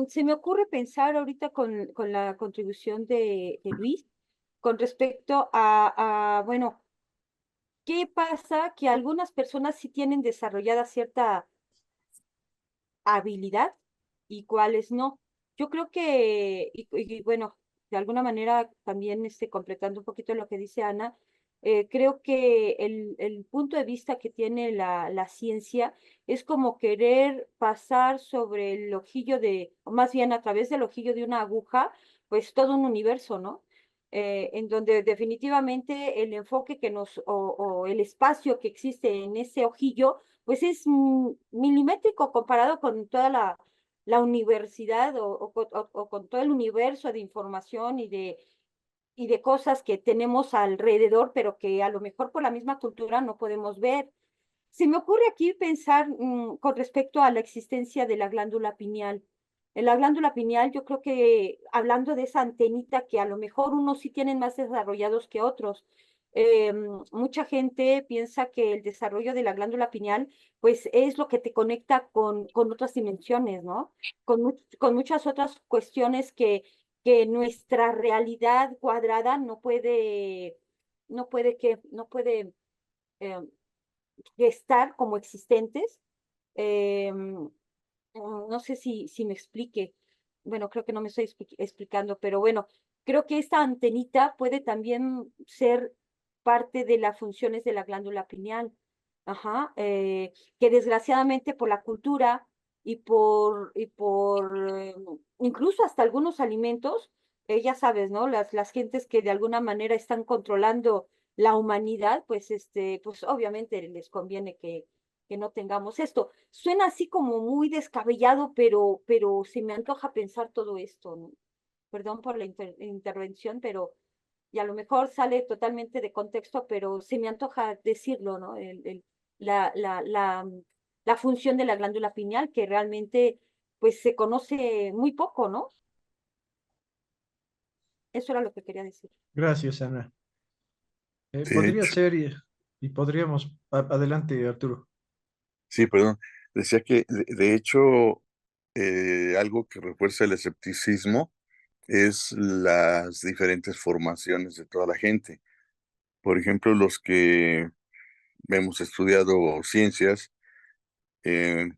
Se me ocurre pensar ahorita con la contribución de Luis con respecto bueno, ¿qué pasa? Que algunas personas sí tienen desarrollada cierta habilidad y cuáles no. Yo creo que, bueno, de alguna manera también completando un poquito lo que dice Ana, creo que el punto de vista que tiene la ciencia es como querer pasar sobre el ojillo o más bien a través del ojillo de una aguja, pues todo un universo, ¿no? En donde definitivamente el enfoque o el espacio que existe en ese ojillo pues es milimétrico comparado con toda la universidad o con todo el universo de información y de cosas que tenemos alrededor, pero que a lo mejor por la misma cultura no podemos ver. Se me ocurre aquí pensar con respecto a la existencia de la glándula pineal. En la glándula pineal, yo creo que hablando de esa antenita que a lo mejor unos sí tienen más desarrollados que otros, mucha gente piensa que el desarrollo de la glándula pineal, pues es lo que te conecta con otras dimensiones, ¿no? Con muchas otras cuestiones que nuestra realidad cuadrada no puede eh, estar como existentes. No sé si me explique. Bueno, creo que no me estoy explicando, pero bueno, creo que esta antenita puede también ser parte de las funciones de la glándula pineal. Ajá, que desgraciadamente por la cultura y por incluso hasta algunos alimentos, ya sabes, ¿no? Las gentes que de alguna manera están controlando la humanidad, pues pues obviamente les conviene que no tengamos esto. Suena así como muy descabellado, pero se me antoja pensar todo esto, ¿no? Perdón por la intervención, pero y a lo mejor sale totalmente de contexto, pero se me antoja decirlo, ¿no? La, la, la, la función de la glándula pineal, que realmente pues se conoce muy poco, ¿no? Eso era lo que quería decir. Gracias, Ana. De Podría hecho, ser y podríamos. Adelante, Arturo. sí, perdón. Decía que, de hecho, algo que refuerza el escepticismo es las diferentes formaciones de toda la gente. Por ejemplo, los que hemos estudiado ciencias, eh,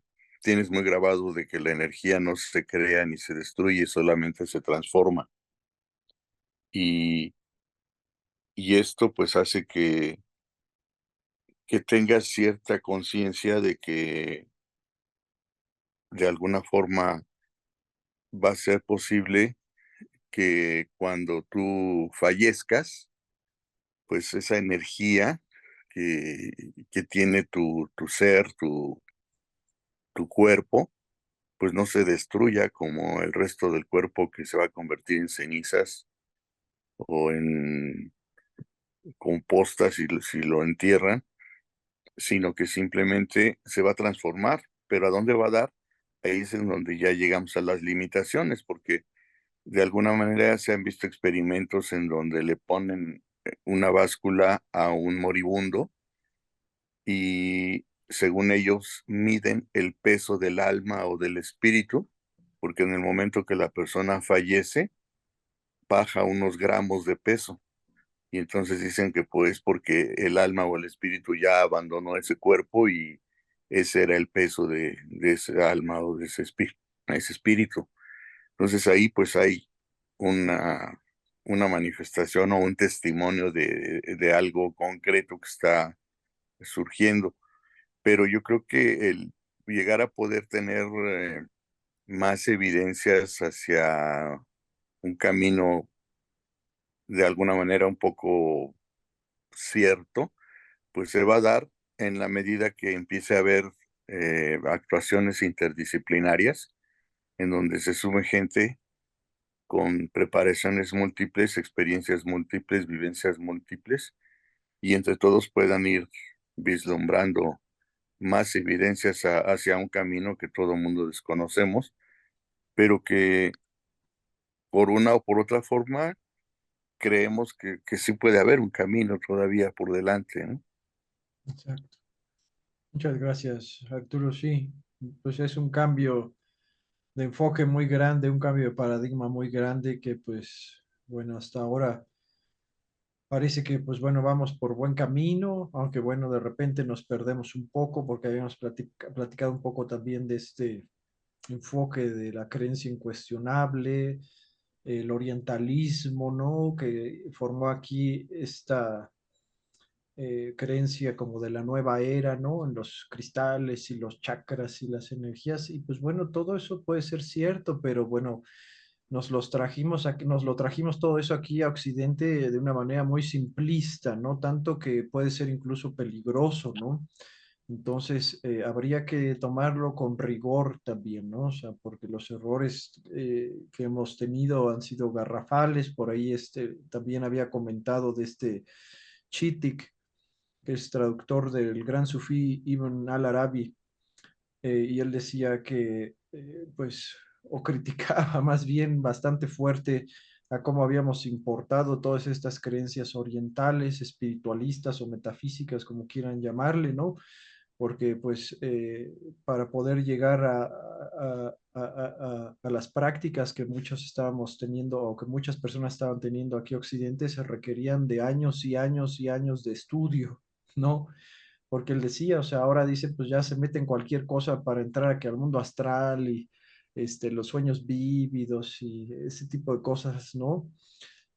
tienes muy grabado de que la energía no se crea ni se destruye, solamente se transforma. Y, y esto pues hace que tengas cierta conciencia de que de alguna forma va a ser posible que cuando tú fallezcas, pues esa energía que, que tiene tu ser, tu cuerpo, pues no se destruya como el resto del cuerpo que se va a convertir en cenizas o en composta si lo entierran, sino que simplemente se va a transformar. Pero ¿a dónde va a dar? Ahí es en donde ya llegamos a las limitaciones, porque de alguna manera se han visto experimentos en donde le ponen una báscula a un moribundo y según ellos miden el peso del alma o del espíritu, porque en el momento que la persona fallece, baja unos gramos de peso. Y entonces dicen que pues porque el alma o el espíritu ya abandonó ese cuerpo y ese era el peso de ese alma o de ese espíritu. Entonces ahí pues hay una, una manifestación o un testimonio de algo concreto que está surgiendo. Pero yo creo que el llegar a poder tener más evidencias hacia un camino de alguna manera un poco cierto, pues se va a dar en la medida que empiece a haber actuaciones interdisciplinarias en donde se sume gente con preparaciones múltiples, experiencias múltiples, vivencias múltiples, y entre todos puedan ir vislumbrando más evidencias hacia un camino que todo mundo desconocemos, pero que por una o por otra forma creemos que sí puede haber un camino todavía por delante, ¿no? Exacto. Muchas gracias, Arturo. Sí, pues es un cambio de enfoque muy grande, un cambio de paradigma muy grande que pues, bueno, hasta ahora parece que pues bueno, vamos por buen camino, aunque bueno, de repente nos perdemos un poco porque habíamos platicado un poco también de este enfoque de la creencia incuestionable, el orientalismo, ¿no? Que formó aquí esta creencia como de la nueva era, ¿no? En los cristales y los chakras y las energías. Y pues bueno, todo eso puede ser cierto, pero bueno, nos lo trajimos todo eso aquí a Occidente de una manera muy simplista, ¿no? Tanto que puede ser incluso peligroso, ¿no? Entonces, habría que tomarlo con rigor también, ¿no? O sea, porque los errores que hemos tenido han sido garrafales. Por ahí también había comentado de este Chitik, que es traductor del gran sufí Ibn al-Arabi, y él decía que, pues, o criticaba más bien bastante fuerte a cómo habíamos importado todas estas creencias orientales, espiritualistas o metafísicas, como quieran llamarle, ¿no? Porque, pues, para poder llegar a las prácticas que muchos estábamos teniendo o que muchas personas estaban teniendo aquí en Occidente, se requerían de años y años y años de estudio, ¿no? Porque él decía, o sea, ahora dice, pues ya se mete en cualquier cosa para entrar aquí al mundo astral y los sueños vívidos y ese tipo de cosas, ¿no?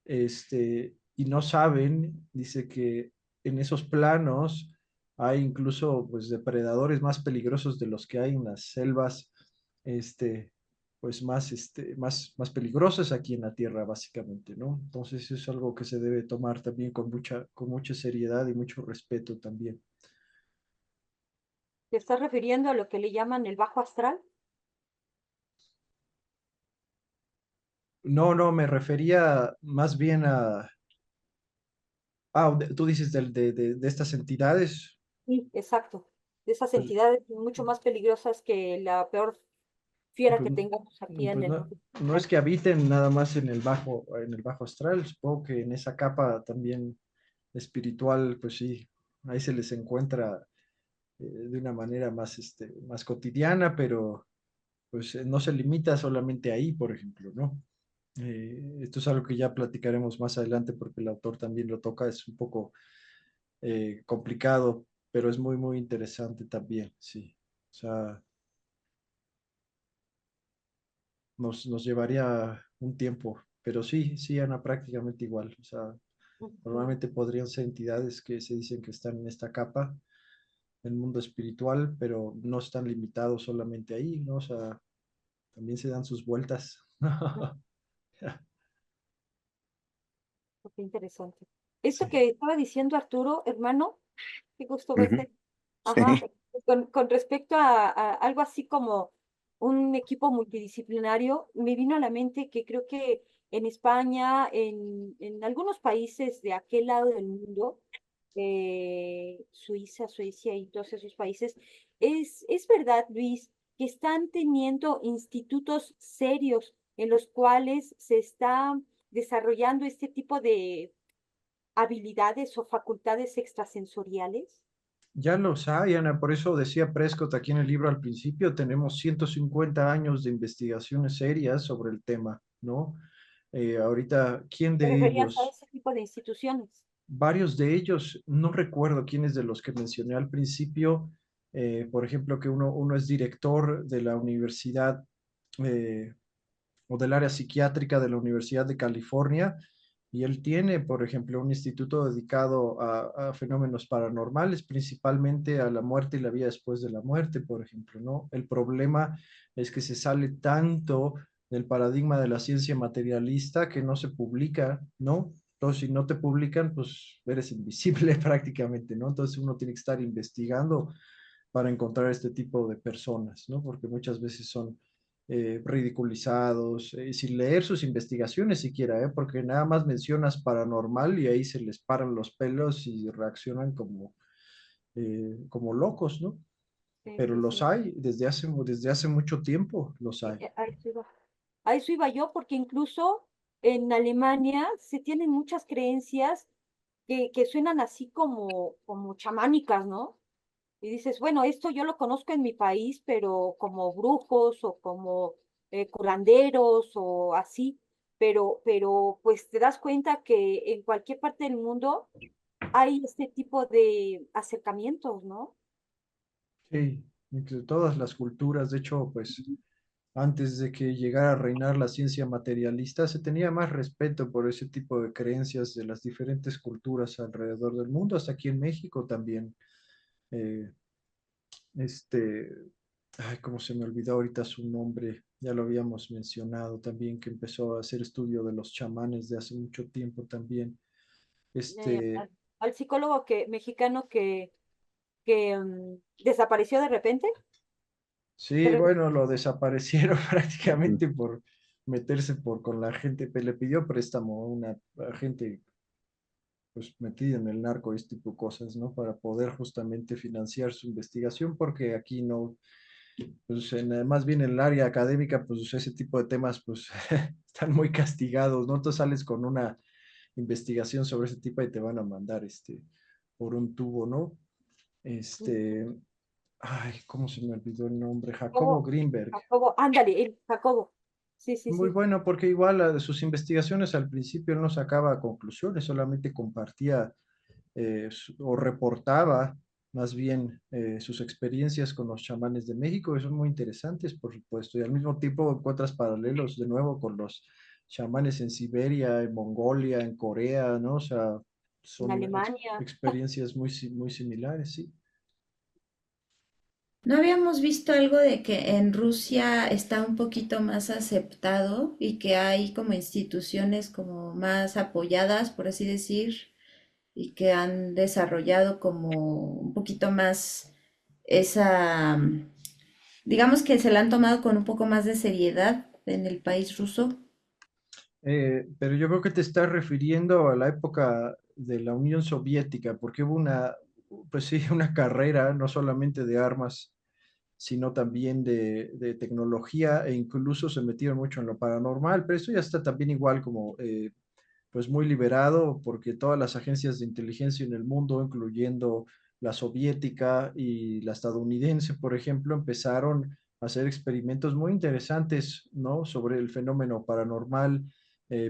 Y no saben, dice que en esos planos hay incluso pues depredadores más peligrosos de los que hay en las selvas, este, pues más peligrosas aquí en la Tierra, básicamente, ¿no? Entonces eso es algo que se debe tomar también con mucha seriedad y mucho respeto también. ¿Te estás refiriendo a lo que le llaman el bajo astral? No, no, me refería más bien tú dices de estas entidades. Sí, exacto. De esas Pues, entidades mucho más peligrosas que la peor fiera pues, que tengamos aquí en pues el no, mundo. no es que habiten nada más en el bajo astral, supongo que en esa capa también espiritual, pues sí, ahí se les encuentra de una manera más cotidiana, pero pues no se limita solamente ahí, por ejemplo, ¿no? Esto es algo que ya platicaremos más adelante porque el autor también lo toca, es un poco complicado, pero es muy, muy interesante también, sí. O sea, nos llevaría un tiempo, pero sí, sí, Ana, prácticamente igual. O sea, Ujú. normalmente podrían ser entidades que se dicen que están en esta capa, en el mundo espiritual, pero no están limitados solamente ahí, ¿no? O sea, también se dan sus vueltas. Qué interesante. Esto Sí. que estaba diciendo Arturo, hermano, qué gusto Ujú. verte. Ajá, Sí, con respecto a algo así como un equipo multidisciplinario, me vino a la mente que creo que en España, en algunos países de aquel lado del mundo, Suiza, Suecia y todos esos países, es verdad, Luis, que están teniendo institutos serios en los cuales se está desarrollando este tipo de habilidades o facultades extrasensoriales. Ya los hay, Ana, por eso decía Prescott aquí en el libro al principio, tenemos 150 años de investigaciones serias sobre el tema, ¿no? Ahorita, ¿quién ¿Te de referías a ellos? ese tipo de instituciones? Varios de ellos, no recuerdo quiénes de los que mencioné al principio, por ejemplo, que uno es director de la universidad eh, o del área psiquiátrica de la Universidad de California, y él tiene, por ejemplo, un instituto dedicado a fenómenos paranormales, principalmente a la muerte y la vida después de la muerte, por ejemplo, ¿no? El problema es que se sale tanto del paradigma de la ciencia materialista que no se publica, ¿no? Entonces, si no te publican, pues eres invisible prácticamente, ¿no? Entonces uno tiene que estar investigando para encontrar este tipo de personas, ¿no? Porque muchas veces son ridiculizados, sin leer sus investigaciones siquiera, porque nada más mencionas paranormal y ahí se les paran los pelos y reaccionan como locos, ¿no? Sí, Pero sí, los sí. hay, desde hace mucho tiempo los hay. A eso iba. A eso iba yo, porque incluso en Alemania se tienen muchas creencias que suenan así como chamánicas, ¿no? Y dices, bueno, esto yo lo conozco en mi país, pero como brujos o como curanderos o así, pero pues te das cuenta que en cualquier parte del mundo hay este tipo de acercamientos, ¿no? Sí, entre todas las culturas, de hecho, pues antes de que llegara a reinar la ciencia materialista, se tenía más respeto por ese tipo de creencias de las diferentes culturas alrededor del mundo, hasta aquí en México también. eh, este, Ay, cómo se me olvidó ahorita su nombre, ya lo habíamos mencionado también, que empezó a hacer estudio de los chamanes de hace mucho tiempo también. Eh, Este, al, al psicólogo mexicano que desapareció de repente. ¿Te sí, refieres? bueno, lo desaparecieron Ujú. prácticamente por meterse con la gente, le pidió préstamo a una gente pues metida en el narco y este tipo de cosas, ¿no? Para poder justamente financiar su investigación, porque aquí no, pues más bien en el área académica, pues ese tipo de temas, pues están muy castigados, ¿no? Tú sales con una investigación sobre ese tipo y te van a mandar, por un tubo, ¿no? Este, Ay, ¿cómo se me olvidó el nombre? Jacobo Jacobo, Greenberg. Jacobo, ándale, el Jacobo. Sí, sí, Muy sí. bueno, porque igual de sus investigaciones al principio él no sacaba conclusiones, solamente compartía o reportaba más bien sus experiencias con los chamanes de México, que son muy interesantes, por supuesto, y al mismo tiempo encuentras paralelos de nuevo con los chamanes en Siberia, en Mongolia, en Corea, ¿no? O sea, En son Alemania. experiencias muy similares, sí. ¿No habíamos visto algo de que en Rusia está un poquito más aceptado y que hay como instituciones como más apoyadas, por así decir, y que han desarrollado como un poquito más esa, digamos que se la han tomado con un poco más de seriedad en el país ruso? Pero yo creo que te estás refiriendo a la época de la Unión Soviética, porque hubo pues sí, una carrera no solamente de armas, sino también de tecnología e incluso se metieron mucho en lo paranormal, pero eso ya está también igual como pues muy liberado porque todas las agencias de inteligencia en el mundo, incluyendo la soviética y la estadounidense, por ejemplo, empezaron a hacer experimentos muy interesantes, ¿no? Sobre el fenómeno paranormal,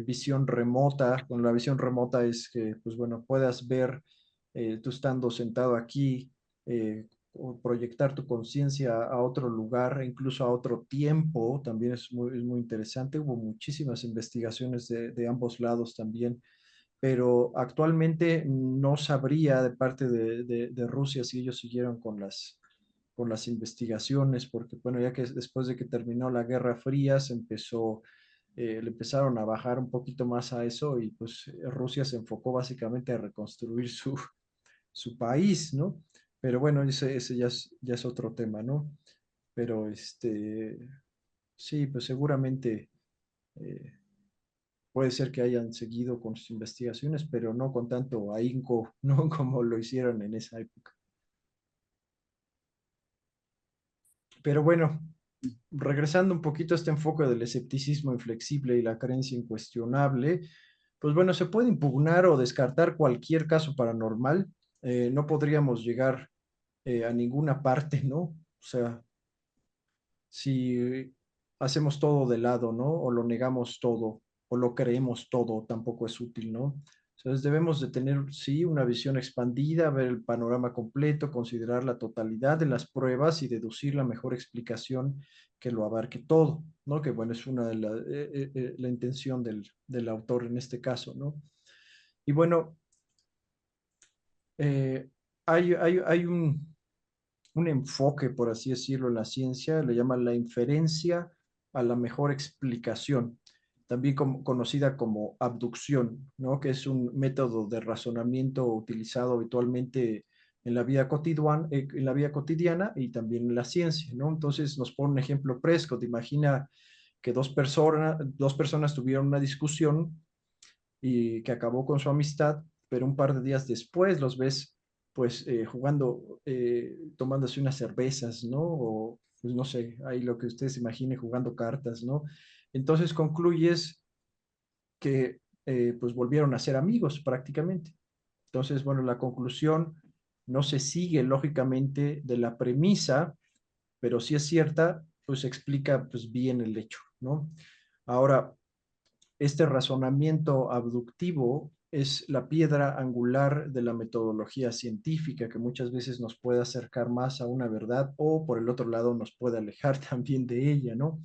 visión remota. Bueno, la visión remota es que, pues bueno, puedas ver, tú estando sentado aquí, o proyectar tu conciencia a otro lugar, e incluso a otro tiempo, también es muy interesante. Hubo muchísimas investigaciones de ambos lados también, pero actualmente no sabría de parte de Rusia si ellos siguieron con las investigaciones, porque bueno, ya que después de que terminó la Guerra Fría, le empezaron a bajar un poquito más a eso y pues Rusia se enfocó básicamente a reconstruir su país, ¿no? Pero bueno, ese ya es otro tema, ¿no? Pero sí, pues seguramente eh, puede ser que hayan seguido con sus investigaciones, pero no con tanto ahínco, ¿no? Como lo hicieron en esa época. Pero bueno, regresando un poquito a este enfoque del escepticismo inflexible y la creencia incuestionable, pues bueno, se puede impugnar o descartar cualquier caso paranormal. No podríamos llegar a ninguna parte, ¿no? O sea, si hacemos todo de lado, ¿no? O lo negamos todo, o lo creemos todo, tampoco es útil, ¿no? Entonces debemos de tener, sí, una visión expandida, ver el panorama completo, considerar la totalidad de las pruebas y deducir la mejor explicación que lo abarque todo, ¿no? Que bueno, es una de la intención del autor en este caso, ¿no? Y bueno, eh, hay un enfoque, por así decirlo, en la ciencia, le llaman la inferencia a la mejor explicación, también conocida como abducción, ¿no? Que es un método de razonamiento utilizado habitualmente en la vida cotidiana y también en la ciencia, ¿no? Entonces nos pone un ejemplo Prescott, imagina que dos personas tuvieron una discusión y que acabó con su amistad, pero un par de días después los ves pues jugando, tomándose unas cervezas, ¿no? O pues no sé, ahí lo que ustedes imaginen jugando cartas, ¿no? entonces concluyes que pues volvieron a ser amigos prácticamente. Entonces, bueno, la conclusión no se sigue lógicamente de la premisa, pero si es cierta, pues explica pues bien el hecho, ¿no? Ahora, este razonamiento abductivo es la piedra angular de la metodología científica que muchas veces nos puede acercar más a una verdad o por el otro lado nos puede alejar también de ella, ¿no?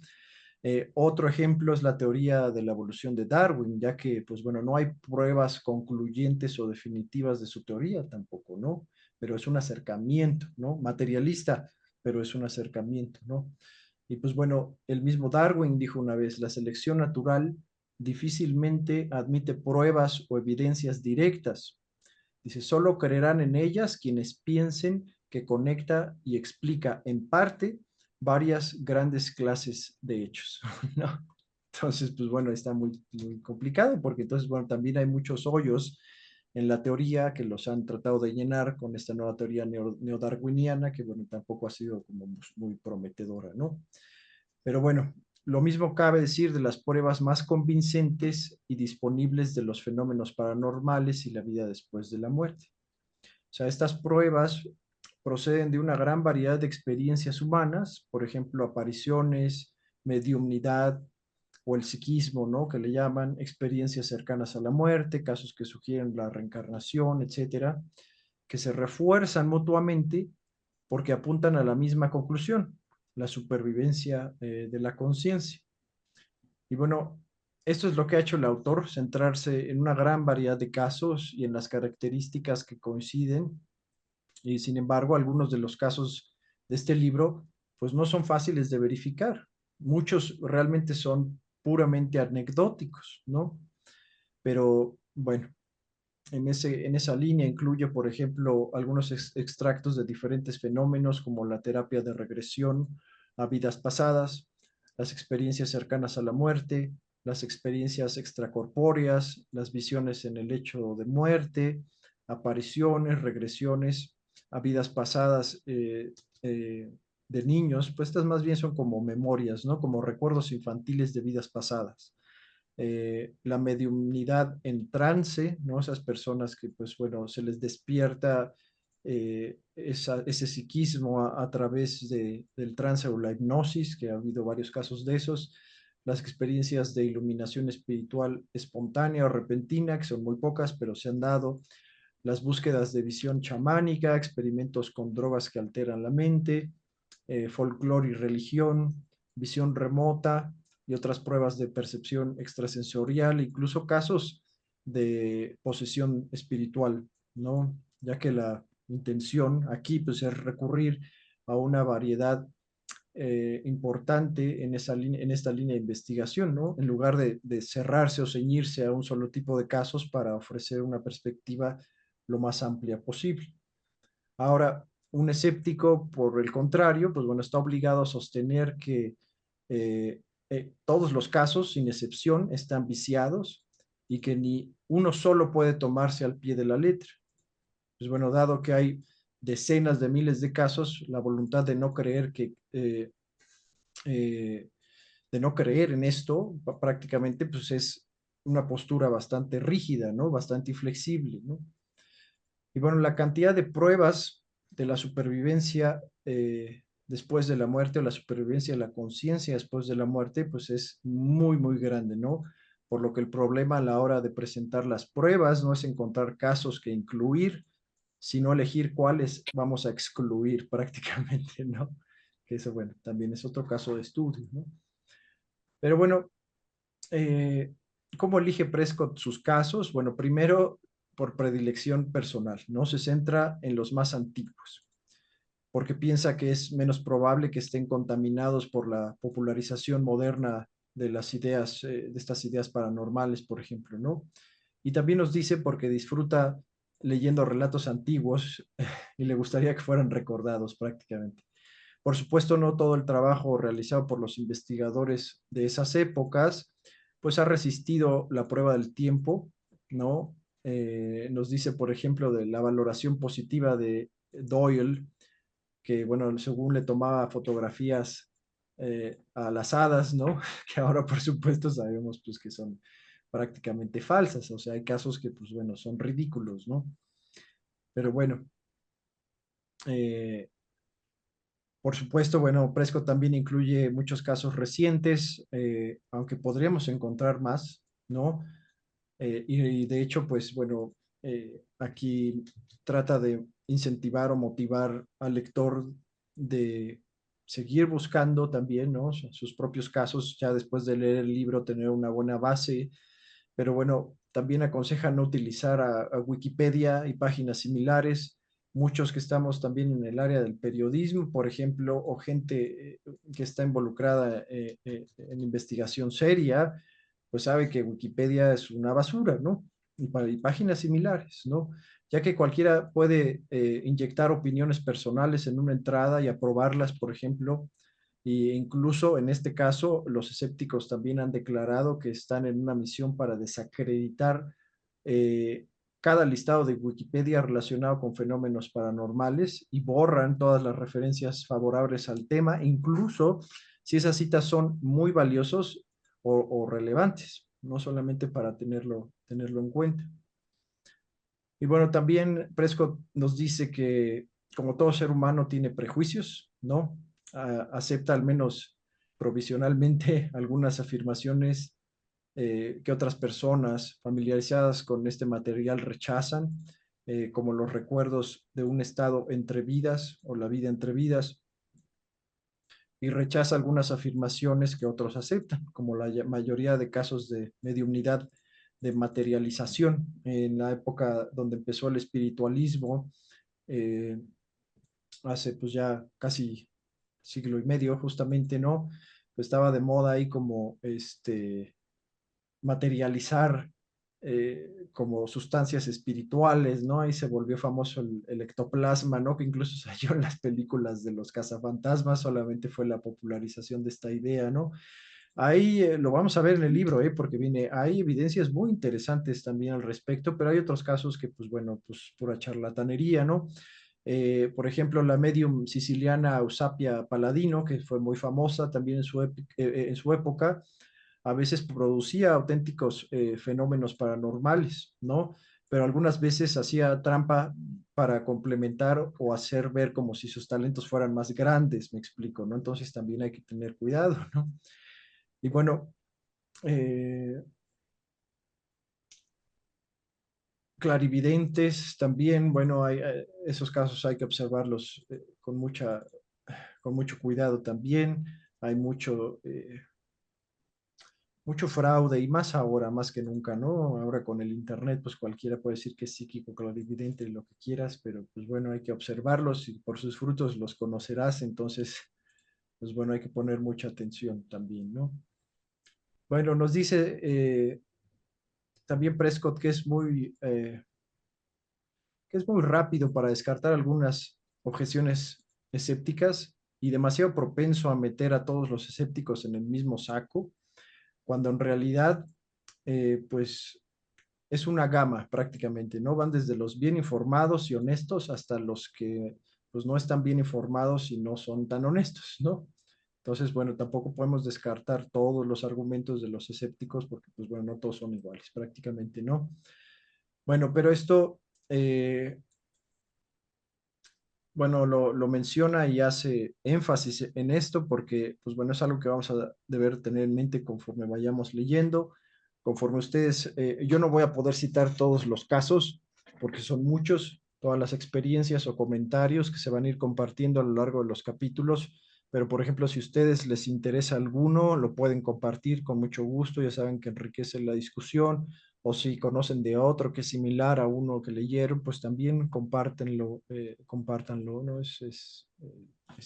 Otro ejemplo es la teoría de la evolución de Darwin, ya que, pues bueno, no hay pruebas concluyentes o definitivas de su teoría tampoco, ¿no? Pero es un acercamiento, ¿no? Materialista, pero es un acercamiento, ¿no? Y pues bueno, el mismo Darwin dijo una vez, la selección natural difícilmente admite pruebas o evidencias directas. Dice, solo creerán en ellas quienes piensen que conecta y explica en parte varias grandes clases de hechos, ¿no? Entonces, pues bueno, está muy complicado porque entonces, bueno, también hay muchos hoyos en la teoría que los han tratado de llenar con esta nueva teoría neodarwiniana que, bueno, tampoco ha sido como muy prometedora, ¿no? Pero bueno, lo mismo cabe decir de las pruebas más convincentes y disponibles de los fenómenos paranormales y la vida después de la muerte. O sea, estas pruebas proceden de una gran variedad de experiencias humanas, por ejemplo, apariciones, mediumnidad o el psiquismo, ¿no? Que le llaman experiencias cercanas a la muerte, casos que sugieren la reencarnación, etcétera, que se refuerzan mutuamente porque apuntan a la misma conclusión, la supervivencia de la conciencia. Y bueno, esto es lo que ha hecho el autor, centrarse en una gran variedad de casos y en las características que coinciden. Y sin embargo, algunos de los casos de este libro, pues no son fáciles de verificar. Muchos realmente son puramente anecdóticos, ¿no? Pero bueno, en esa línea incluye, por ejemplo, algunos extractos de diferentes fenómenos como la terapia de regresión a vidas pasadas, las experiencias cercanas a la muerte, las experiencias extracorpóreas, las visiones en el hecho de muerte, apariciones, regresiones a vidas pasadas de niños, pues estas más bien son como memorias, ¿no? Como recuerdos infantiles de vidas pasadas. La mediunidad en trance, ¿no? Esas personas que, pues bueno, se les despierta ese psiquismo a través del trance o la hipnosis, que ha habido varios casos de esos, las experiencias de iluminación espiritual espontánea o repentina, que son muy pocas, pero se han dado, las búsquedas de visión chamánica, experimentos con drogas que alteran la mente, folclore y religión, visión remota y otras pruebas de percepción extrasensorial, incluso casos de posesión espiritual, ¿no? Ya que la intención aquí pues, es recurrir a una variedad importante en esta línea de investigación, ¿no? En lugar de cerrarse o ceñirse a un solo tipo de casos para ofrecer una perspectiva lo más amplia posible. Ahora, un escéptico, por el contrario, pues bueno, está obligado a sostener que todos los casos, sin excepción, están viciados y que ni uno solo puede tomarse al pie de la letra. Pues bueno, dado que hay decenas de miles de casos, la voluntad de no creer eh, de no creer en esto, prácticamente pues es una postura bastante rígida, ¿no? Bastante inflexible, ¿no? Y bueno, la cantidad de pruebas de la supervivencia después de la muerte o la supervivencia de la conciencia después de la muerte, pues es muy grande, ¿no? Por lo que el problema a la hora de presentar las pruebas no es encontrar casos que incluir, sino elegir cuáles vamos a excluir prácticamente, ¿no? Que eso, bueno, también es otro caso de estudio, ¿no? Pero bueno, eh, ¿cómo elige Prescott sus casos? Bueno, primero por predilección personal, ¿no? Se centra en los más antiguos, porque piensa que es menos probable que estén contaminados por la popularización moderna de las ideas, de estas ideas paranormales, por ejemplo, ¿no? Y también nos dice porque disfruta leyendo relatos antiguos y le gustaría que fueran recordados prácticamente. Por supuesto, no todo el trabajo realizado por los investigadores de esas épocas, pues ha resistido la prueba del tiempo, ¿no? Nos dice, por ejemplo, de la valoración positiva de Doyle, que, bueno, según le tomaba fotografías a las hadas, ¿no? Que ahora por supuesto sabemos pues que son prácticamente falsas, o sea, hay casos que pues bueno, son ridículos, ¿no? Pero bueno, eh, por supuesto, bueno, Prescott también incluye muchos casos recientes, aunque podríamos encontrar más, ¿no? Y de hecho, pues bueno, aquí trata de incentivar o motivar al lector de seguir buscando también, ¿no? Sus propios casos, ya después de leer el libro, tener una buena base, pero bueno, también aconseja no utilizar a Wikipedia y páginas similares. Muchos que estamos también en el área del periodismo, por ejemplo, o gente que está involucrada en investigación seria, pues sabe que Wikipedia es una basura, ¿no? Y páginas similares, ¿no? Ya que cualquiera puede inyectar opiniones personales en una entrada y aprobarlas, por ejemplo, y incluso en este caso, los escépticos también han declarado que están en una misión para desacreditar eh, cada listado de Wikipedia relacionado con fenómenos paranormales y borran todas las referencias favorables al tema, incluso si esas citas son muy valiosos o relevantes, no solamente para tenerlo en cuenta. Y bueno, también Prescott nos dice que como todo ser humano tiene prejuicios, ¿no? Acepta al menos provisionalmente algunas afirmaciones que otras personas familiarizadas con este material rechazan, como los recuerdos de un estado entre vidas o la vida entre vidas, y rechaza algunas afirmaciones que otros aceptan, como la mayoría de casos de mediunidad de materialización. En la época donde empezó el espiritualismo, eh, hace pues ya casi siglo y medio justamente, ¿no? Pues estaba de moda ahí como materializar como sustancias espirituales, ¿no? Ahí se volvió famoso el ectoplasma, ¿no? Que incluso salió en las películas de los cazafantasmas, solamente fue la popularización de esta idea, ¿no? Ahí lo vamos a ver en el libro, porque hay evidencias muy interesantes también al respecto, pero hay otros casos que, pues bueno, pues pura charlatanería, ¿no? Por ejemplo, la medium siciliana Eusapia Paladino, que fue muy famosa también en su época, a veces producía auténticos fenómenos paranormales, ¿no? Pero algunas veces hacía trampa para complementar o hacer ver como si sus talentos fueran más grandes, me explico, ¿no? Entonces también hay que tener cuidado, ¿no? Y bueno, eh, clarividentes también, bueno, esos casos hay que observarlos con mucho cuidado también. Hay mucho fraude y más ahora, más que nunca, ¿no? Ahora con el internet, pues cualquiera puede decir que es psíquico, clarividente, lo que quieras, pero pues bueno, hay que observarlos y por sus frutos los conocerás, entonces, pues bueno, hay que poner mucha atención también, ¿no? Bueno, nos dice también Prescott que es muy rápido para descartar algunas objeciones escépticas y demasiado propenso a meter a todos los escépticos en el mismo saco, cuando en realidad, pues es una gama prácticamente, ¿no? Van desde los bien informados y honestos hasta los que pues no están bien informados y no son tan honestos, ¿no? Entonces, bueno, tampoco podemos descartar todos los argumentos de los escépticos porque, pues bueno, no todos son iguales, prácticamente no. Bueno, pero esto, bueno, lo menciona y hace énfasis en esto porque, pues bueno, es algo que vamos a deber tener en mente conforme vayamos leyendo, conforme ustedes, yo no voy a poder citar todos los casos porque son muchos, todas las experiencias o comentarios que se van a ir compartiendo a lo largo de los capítulos, pero por ejemplo, si a ustedes les interesa alguno, lo pueden compartir con mucho gusto, ya saben que enriquece la discusión, o si conocen de otro que es similar a uno que leyeron, pues también compártanlo, ¿no? Es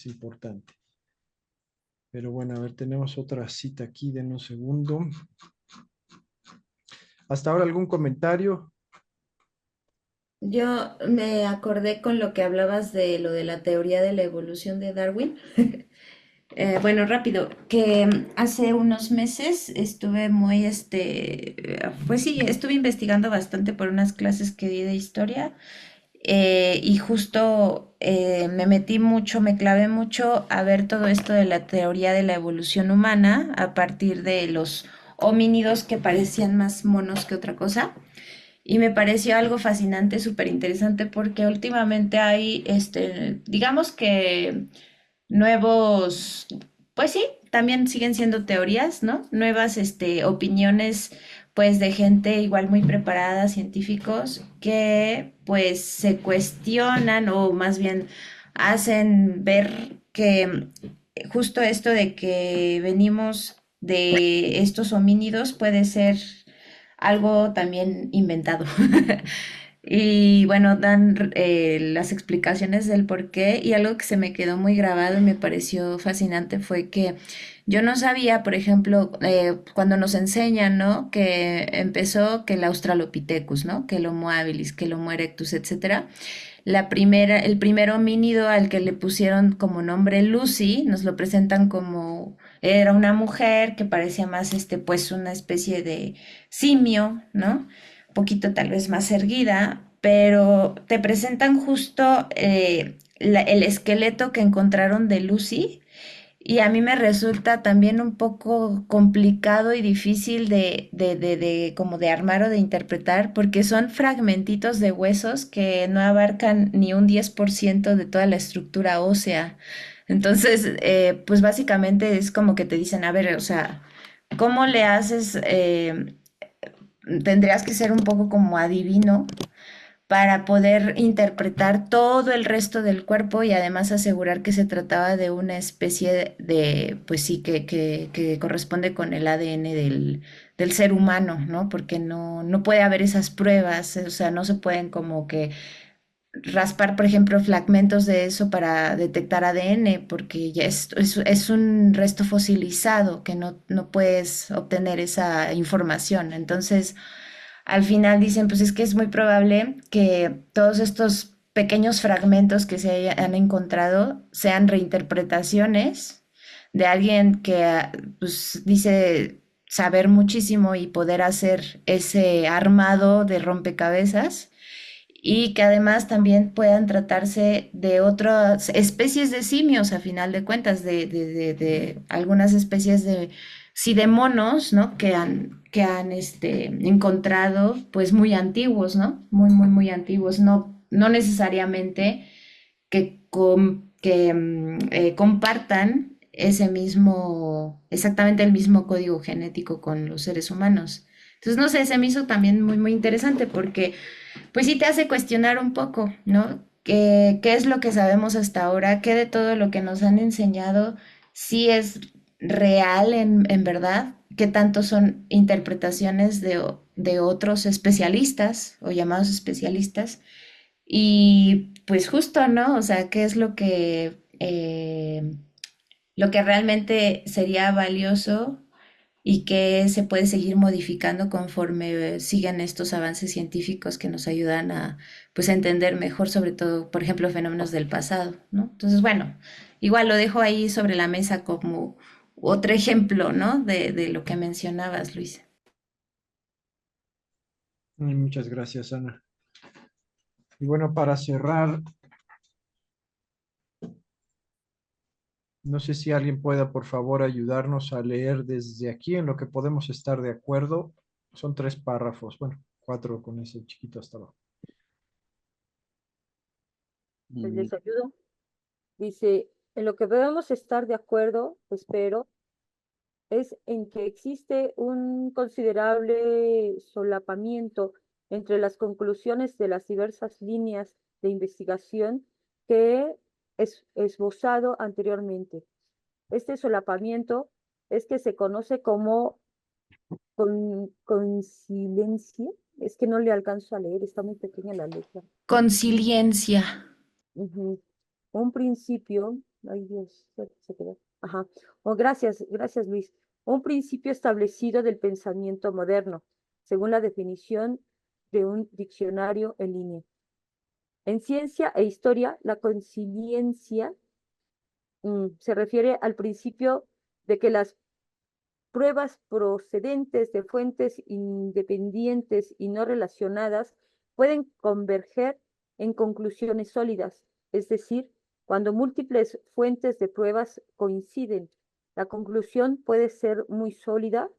importante. Pero bueno, a ver, tenemos otra cita aquí, den un segundo. ¿Hasta ahora algún comentario? Yo me acordé con lo que hablabas de lo de la teoría de la evolución de Darwin. Bueno, rápido, que hace unos meses estuve pues sí, estuve investigando bastante por unas clases que di de historia y justo me metí mucho, me clavé mucho a ver todo esto de la teoría de la evolución humana a partir de los homínidos que parecían más monos que otra cosa. Y me pareció algo fascinante, súper interesante, porque últimamente hay, digamos que nuevos, pues sí, también siguen siendo teorías, ¿no? Nuevas, opiniones, pues, de gente igual muy preparada, científicos, que, pues, se cuestionan o más bien hacen ver que justo esto de que venimos de estos homínidos puede ser algo también inventado. Y bueno, dan las explicaciones del por qué y algo que se me quedó muy grabado y me pareció fascinante fue que yo no sabía, por ejemplo, cuando nos enseñan, ¿no? Que empezó que el Australopithecus, ¿no? Que el Homo habilis, que el Homo erectus, etcétera. El primer homínido al que le pusieron como nombre Lucy, nos lo presentan como era una mujer que parecía más pues una especie de simio, ¿no? Un poquito tal vez más erguida, pero te presentan justo el esqueleto que encontraron de Lucy y a mí me resulta también un poco complicado y difícil como de armar o de interpretar, porque son fragmentitos de huesos que no abarcan ni un 10% de toda la estructura ósea. Entonces, pues básicamente es como que te dicen, a ver, o sea, ¿cómo le haces? Tendrías que ser un poco como adivino para poder interpretar todo el resto del cuerpo y además asegurar que se trataba de una especie de, pues sí, que corresponde con el ADN del ser humano, ¿no? Porque no puede haber esas pruebas, o sea, no se pueden como que raspar, por ejemplo, fragmentos de eso para detectar ADN, porque ya es un resto fosilizado que no puedes obtener esa información. Entonces, al final dicen, pues es que es muy probable que todos estos pequeños fragmentos que han encontrado sean reinterpretaciones de alguien que pues dice saber muchísimo y poder hacer ese armado de rompecabezas y que además también puedan tratarse de otras especies de simios, a final de cuentas, de algunas especies de, sí, de monos, ¿no? Que han encontrado, pues, muy antiguos, ¿no? Muy antiguos, no necesariamente que compartan exactamente el mismo código genético con los seres humanos. Entonces, no sé, se me hizo también muy interesante porque pues sí te hace cuestionar un poco, ¿no? ¿Qué es lo que sabemos hasta ahora? ¿Qué de todo lo que nos han enseñado sí es real en verdad? ¿Qué tanto son interpretaciones de otros especialistas o llamados especialistas? Y pues justo, ¿no? O sea, ¿qué es lo que realmente sería valioso y que se puede seguir modificando conforme sigan estos avances científicos que nos ayudan a, pues, a entender mejor, sobre todo, por ejemplo, fenómenos del pasado, ¿no? Entonces, bueno, igual lo dejo ahí sobre la mesa como otro ejemplo, ¿no? De lo que mencionabas, Luis. Muchas gracias, Ana. Y bueno, para cerrar, no sé si alguien pueda, por favor, ayudarnos a leer desde aquí en lo que podemos estar de acuerdo. Son 3 párrafos, bueno, 4 con ese chiquito hasta abajo. Pues les ayudo. Dice, en lo que debemos estar de acuerdo, espero, es en que existe un considerable solapamiento entre las conclusiones de las diversas líneas de investigación que es esbozado anteriormente. Este solapamiento es que se conoce como conciliencia. Es que no le alcanzo a leer, está muy pequeña la letra. Consiliencia. Ujú. Un principio, ay Dios, se quedó. Ajá. Oh, gracias Luis. Un principio establecido del pensamiento moderno, según la definición de un diccionario en línea. En ciencia e historia, la consiliencia se refiere al principio de que las pruebas procedentes de fuentes independientes y no relacionadas pueden converger en conclusiones sólidas, es decir, cuando múltiples fuentes de pruebas coinciden. La conclusión puede ser muy sólida,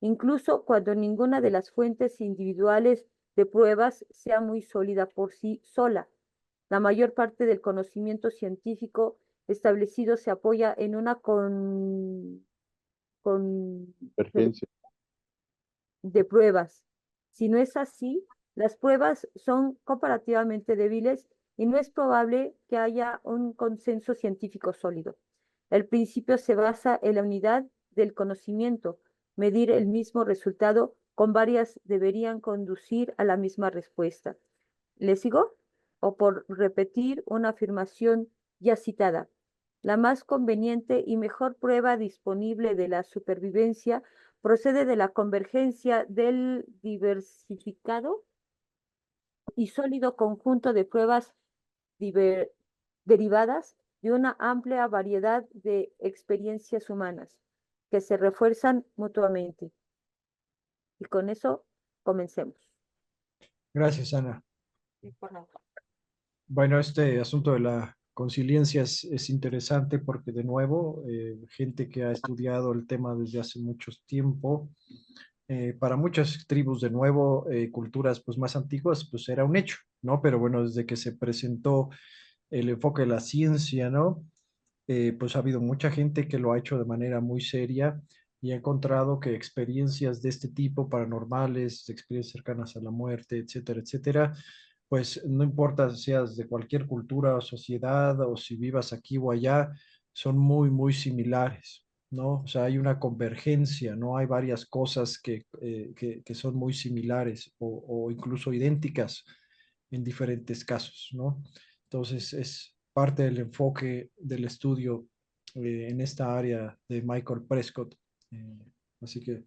incluso cuando ninguna de las fuentes individuales de pruebas sea muy sólida por sí sola. La mayor parte del conocimiento científico establecido se apoya en una con Emergencia. de pruebas. Si no es así, las pruebas son comparativamente débiles y no es probable que haya un consenso científico sólido. El principio se basa en la unidad del conocimiento. Medir el mismo resultado con varias deberían conducir a la misma respuesta. ¿Le sigo? O por repetir una afirmación ya citada. La más conveniente y mejor prueba disponible de la supervivencia procede de la convergencia del diversificado y sólido conjunto de pruebas diver- derivadas de una amplia variedad de experiencias humanas que se refuerzan mutuamente. Y con eso comencemos. Gracias, Ana. Sí, por nada. Bueno, este asunto de la conciliencia es interesante porque, de nuevo, gente que ha estudiado el tema desde hace mucho tiempo, para muchas tribus, de nuevo, culturas pues más antiguas, pues era un hecho, ¿no? Pero bueno, desde que se presentó el enfoque de la ciencia, ¿no? Pues ha habido mucha gente que lo ha hecho de manera muy seria y ha encontrado que experiencias de este tipo, paranormales, experiencias cercanas a la muerte, etcétera, etcétera, pues no importa si seas de cualquier cultura o sociedad o si vivas aquí o allá, son muy, muy similares, ¿no? O sea, hay una convergencia, ¿no? Hay varias cosas que son muy similares o incluso idénticas en diferentes casos, ¿no? Entonces, es parte del enfoque del estudio en esta área de Michael Prescott. Eh, Así que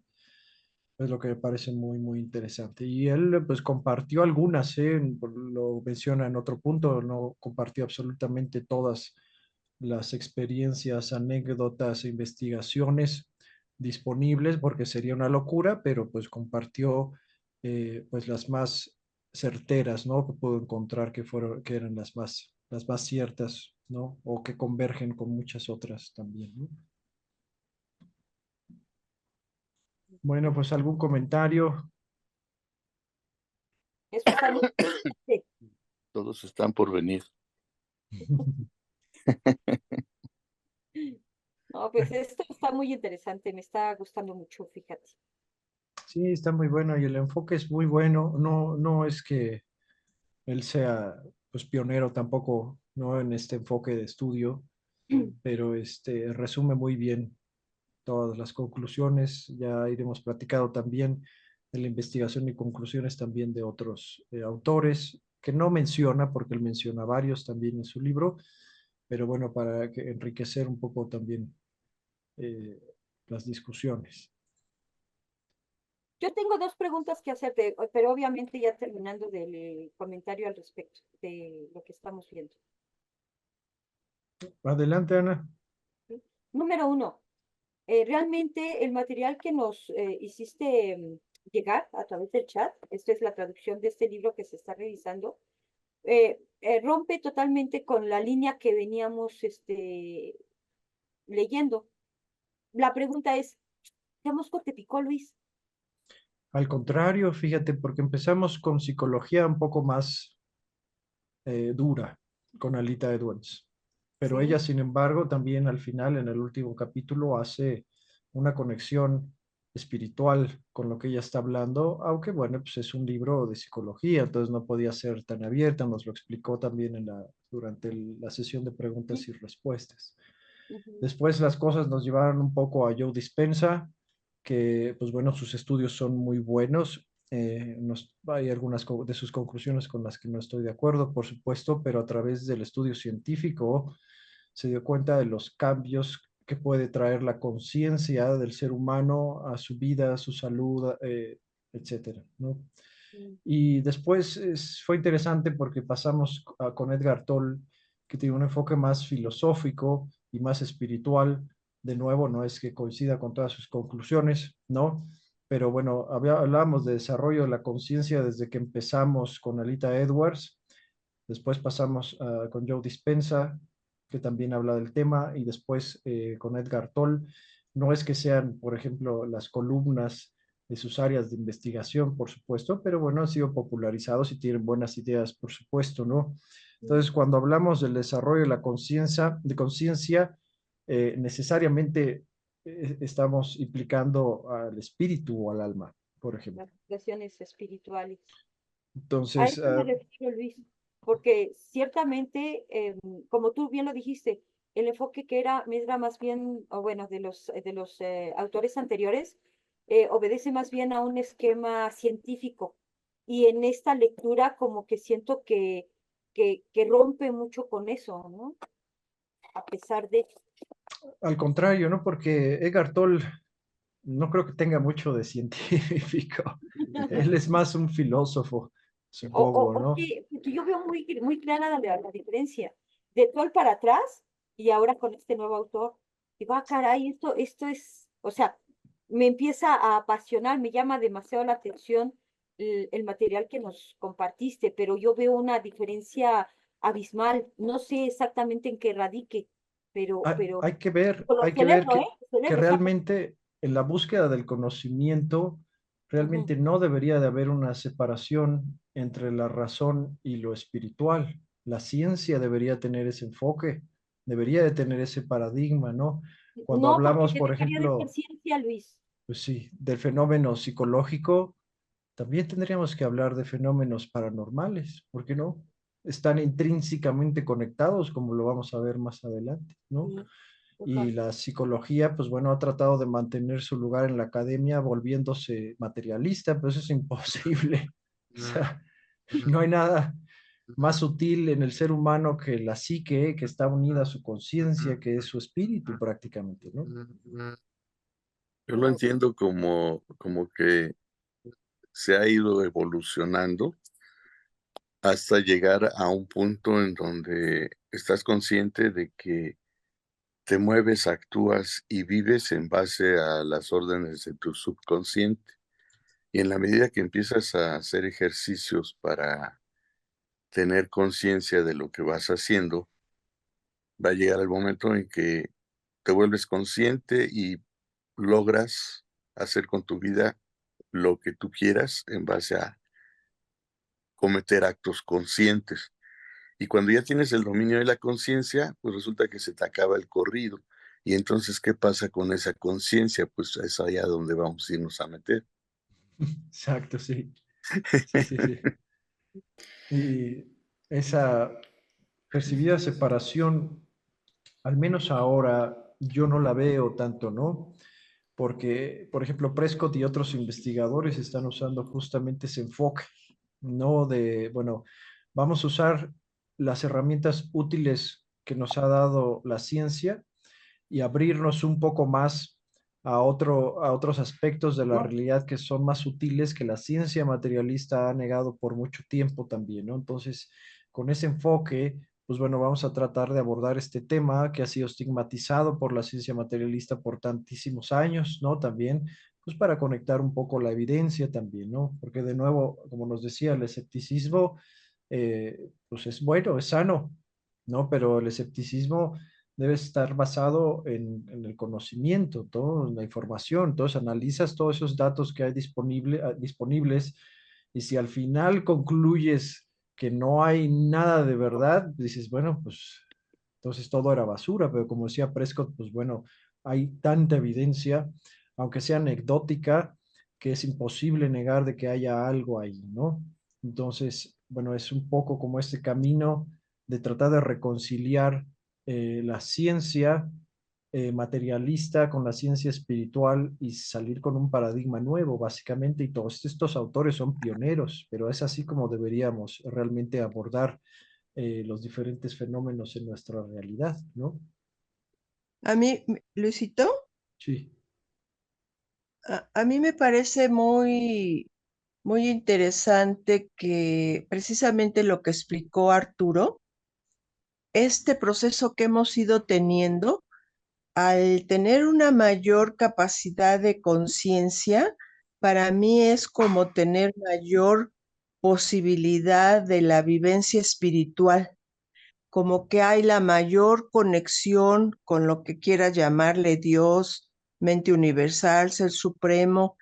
es lo que me parece muy, muy interesante. Y él, pues, compartió algunas, lo menciona en otro punto, no compartió absolutamente todas las experiencias, anécdotas e investigaciones disponibles, porque sería una locura, pero pues compartió pues las más certeras, ¿no? Que puedo encontrar que eran las más ciertas, ¿no? O que convergen con muchas otras también, ¿no? Bueno, pues algún comentario. Eso está muy interesante. Todos están por venir. No, pues esto está muy interesante, me está gustando mucho, fíjate. Sí, está muy bueno y el enfoque es muy bueno. No, no es que él sea pues pionero tampoco, ¿no? En este enfoque de estudio, pero resume muy bien todas las conclusiones. Ya iremos platicando también de la investigación y conclusiones también de otros autores que no menciona, porque él menciona varios también en su libro, pero bueno, para enriquecer un poco también eh, las discusiones. Yo tengo dos preguntas que hacerte, pero obviamente ya terminando del comentario al respecto de lo que estamos viendo. Adelante, Ana. ¿Sí? Número uno, realmente el material que nos hiciste llegar a través del chat, esta es la traducción de este libro que se está revisando, rompe totalmente con la línea que veníamos leyendo. La pregunta es, ¿qué mosco te picó, Luis? Al contrario, fíjate, porque empezamos con psicología un poco más dura, con Alita Edwards. Pero ella, Sí. sin embargo, también al final, en el último capítulo, hace una conexión espiritual con lo que ella está hablando, aunque bueno, pues es un libro de psicología, entonces no podía ser tan abierta, nos lo explicó también durante la sesión de preguntas y respuestas. Ujú. Después las cosas nos llevaron un poco a Joe Dispenza, que pues bueno, sus estudios son muy buenos. Hay algunas de sus conclusiones con las que no estoy de acuerdo, por supuesto, pero a través del estudio científico se dio cuenta de los cambios que puede traer la conciencia del ser humano a su vida, a su salud, etcétera, ¿no? Mm. Y después fue interesante porque pasamos con Edgar Toll, que tiene un enfoque más filosófico y más espiritual. De nuevo, no es que coincida con todas sus conclusiones, ¿no? Pero bueno, hablábamos de desarrollo de la conciencia desde que empezamos con Alita Edwards Después pasamos con Joe Dispenza, que también habla del tema, y después con Edgar Toll. No es que sean, por ejemplo, las columnas de sus áreas de investigación, por supuesto, pero bueno, han sido popularizados y tienen buenas ideas, por supuesto, ¿no? Entonces, cuando hablamos del desarrollo de conciencia, necesariamente estamos implicando al espíritu o al alma, por ejemplo. Las cuestiones espirituales. A Entonces, eso me refiero, Luis, porque ciertamente, como tú bien lo dijiste, el enfoque que era más bien, o bueno, de los autores anteriores, obedece más bien a un esquema científico. Y en esta lectura como que siento que rompe mucho con eso, ¿no? A pesar de... al contrario, ¿no? Porque Edgar Toll no creo que tenga mucho de científico. Él es más un filósofo, supongo, ¿no? Porque yo veo muy clara la diferencia de Toll para atrás y ahora con este nuevo autor. Digo, ah, caray, esto es, o sea, me empieza a apasionar, me llama demasiado la atención el material que nos compartiste, pero yo veo una diferencia abismal. No sé exactamente en qué radique, pero Hay lo que ver celebro, ¿eh? Lo que celebro, realmente en la búsqueda del conocimiento, ujú. realmente no debería de haber una separación entre la razón y lo espiritual. La ciencia debería tener ese enfoque, debería de tener ese paradigma, ¿no? Cuando No, porque hablamos, se por dejaría de ser ejemplo, ciencia, Luis. pues sí, del fenómeno psicológico, también tendríamos que hablar de fenómenos paranormales, ¿por qué no? Están intrínsecamente conectados, como lo vamos a ver más adelante, ¿no? Sí, Y total. la psicología, pues bueno, ha tratado de mantener su lugar en la academia volviéndose materialista, pero eso es imposible. O sea, no hay nada más sutil en el ser humano que la psique, que está unida a su conciencia, que es su espíritu prácticamente, ¿no? Yo lo entiendo como que se ha ido evolucionando hasta llegar a un punto en donde estás consciente de que te mueves, actúas y vives en base a las órdenes de tu subconsciente. Y en la medida que empiezas a hacer ejercicios para tener conciencia de lo que vas haciendo, va a llegar el momento en que te vuelves consciente y logras hacer con tu vida lo que tú quieras en base a cometer actos conscientes. Y cuando ya tienes el dominio de la conciencia, pues resulta que se te acaba el corrido. Y entonces, ¿qué pasa con esa conciencia? Pues es allá donde vamos a irnos a meter. Exacto, sí. Sí, sí, sí. Y esa percibida separación, al menos ahora, yo no la veo tanto, ¿no? Porque, por ejemplo, Prescott y otros investigadores están usando justamente ese enfoque, no de, bueno, vamos a usar las herramientas útiles que nos ha dado la ciencia y abrirnos un poco más a otros aspectos de la realidad que son más sutiles que la ciencia materialista ha negado por mucho tiempo también, ¿no? Entonces, con ese enfoque, pues bueno, vamos a tratar de abordar este tema que ha sido estigmatizado por la ciencia materialista por tantísimos años, ¿no? También, pues para conectar un poco la evidencia también, ¿no? Porque de nuevo, como nos decía, el escepticismo, pues es bueno, es sano, ¿no? Pero el escepticismo debe estar basado en el conocimiento, todo, en la información. Entonces analizas todos esos datos que hay disponibles y si al final concluyes que no hay nada de verdad, dices, bueno, pues entonces todo era basura, pero como decía Prescott, pues bueno, hay tanta evidencia, aunque sea anecdótica, que es imposible negar de que haya algo ahí, ¿no? Entonces, bueno, es un poco como este camino de tratar de reconciliar la ciencia materialista con la ciencia espiritual y salir con un paradigma nuevo, básicamente, y todos estos autores son pioneros, pero es así como deberíamos realmente abordar los diferentes fenómenos en nuestra realidad, ¿no? A mí, Luisito, Sí, a mí me parece muy interesante que precisamente lo que explicó Arturo, este proceso que hemos ido teniendo, al tener una mayor capacidad de conciencia, para mí es como tener mayor posibilidad de la vivencia espiritual, como que hay la mayor conexión con lo que quiera llamarle Dios, mente universal, ser supremo,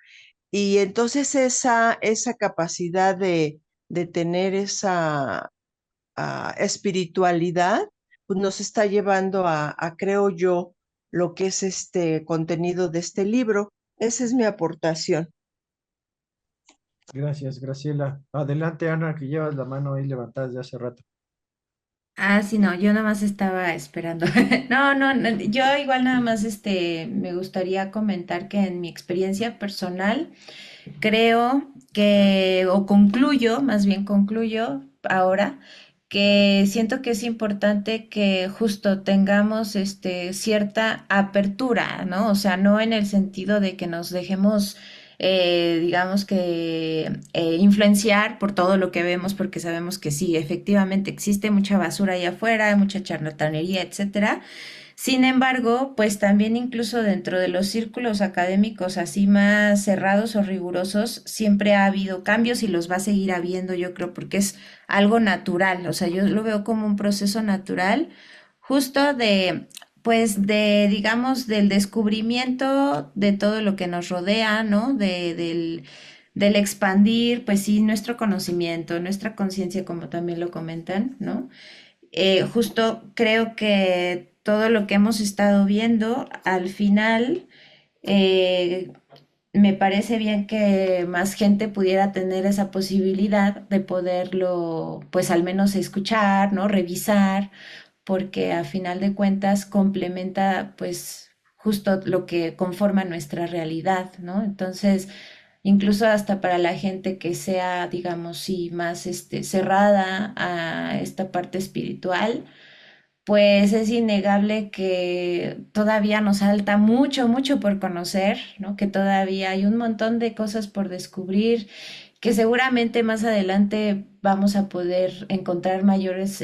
y entonces esa capacidad de tener esa espiritualidad, pues nos está llevando creo yo, lo que es este contenido de este libro. Esa es mi aportación. Gracias, Graciela. Adelante, Ana, que llevas la mano ahí levantada desde hace rato. Ah, sí, no, yo nada más estaba esperando. No, no, no, yo igual nada más me gustaría comentar que en mi experiencia personal creo que, o concluyo, más bien concluyo ahora, que siento que es importante que justo tengamos cierta apertura, ¿no? O sea, no en el sentido de que nos dejemos, digamos que, influenciar por todo lo que vemos, porque sabemos que sí, efectivamente existe mucha basura allá afuera, mucha charlatanería, etcétera. Sin embargo, pues también incluso dentro de los círculos académicos así más cerrados o rigurosos, siempre ha habido cambios y los va a seguir habiendo, yo creo, porque es algo natural, o sea, yo lo veo como un proceso natural, justo pues digamos, del descubrimiento de todo lo que nos rodea, ¿no? Del expandir, pues sí, nuestro conocimiento, nuestra conciencia, como también lo comentan, ¿no? Justo creo que todo lo que hemos estado viendo al final, eh, me parece bien que más gente pudiera tener esa posibilidad de poderlo, pues al menos escuchar, ¿no? Revisar, porque a final de cuentas complementa pues justo lo que conforma nuestra realidad, ¿no? Entonces, incluso hasta para la gente que sea, digamos, sí, más cerrada a esta parte espiritual, pues es innegable que todavía nos falta mucho, mucho por conocer, ¿no? Que todavía hay un montón de cosas por descubrir, que seguramente más adelante vamos a poder encontrar mayores,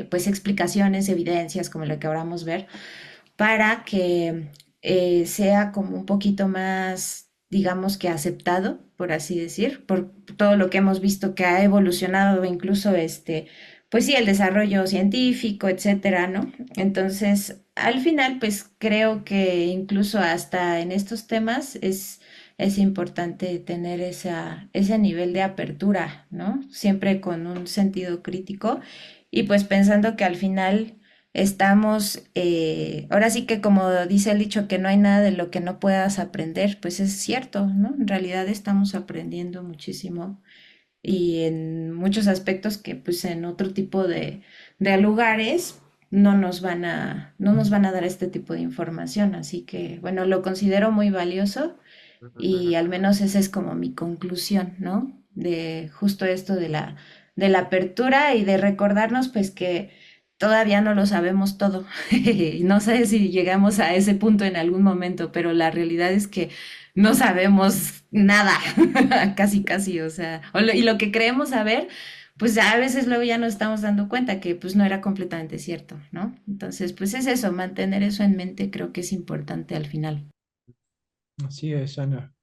pues explicaciones, evidencias, como lo que acabamos de ver, para que sea como un poquito más, digamos que aceptado, por así decir, por todo lo que hemos visto que ha evolucionado, incluso pues sí, el desarrollo científico, etcétera, ¿no? Entonces, al final, pues creo que incluso hasta en estos temas es importante tener ese nivel de apertura, ¿no? Siempre con un sentido crítico y pues pensando que al final estamos, ahora sí que como dice el dicho, que no hay nada de lo que no puedas aprender, pues es cierto, ¿no? En realidad estamos aprendiendo muchísimo y en muchos aspectos que pues en otro tipo de lugares no nos van a dar este tipo de información, así que bueno, lo considero muy valioso y al menos esa es como mi conclusión, ¿no? De justo esto de la apertura y de recordarnos pues que todavía no lo sabemos todo. No sé si llegamos a ese punto en algún momento, pero la realidad es que no sabemos nada, casi, casi, o sea, y lo que creemos saber, pues a veces luego ya nos estamos dando cuenta que pues no era completamente cierto, ¿no? Entonces, pues es eso, mantener eso en mente creo que es importante al final. Así es, Ana.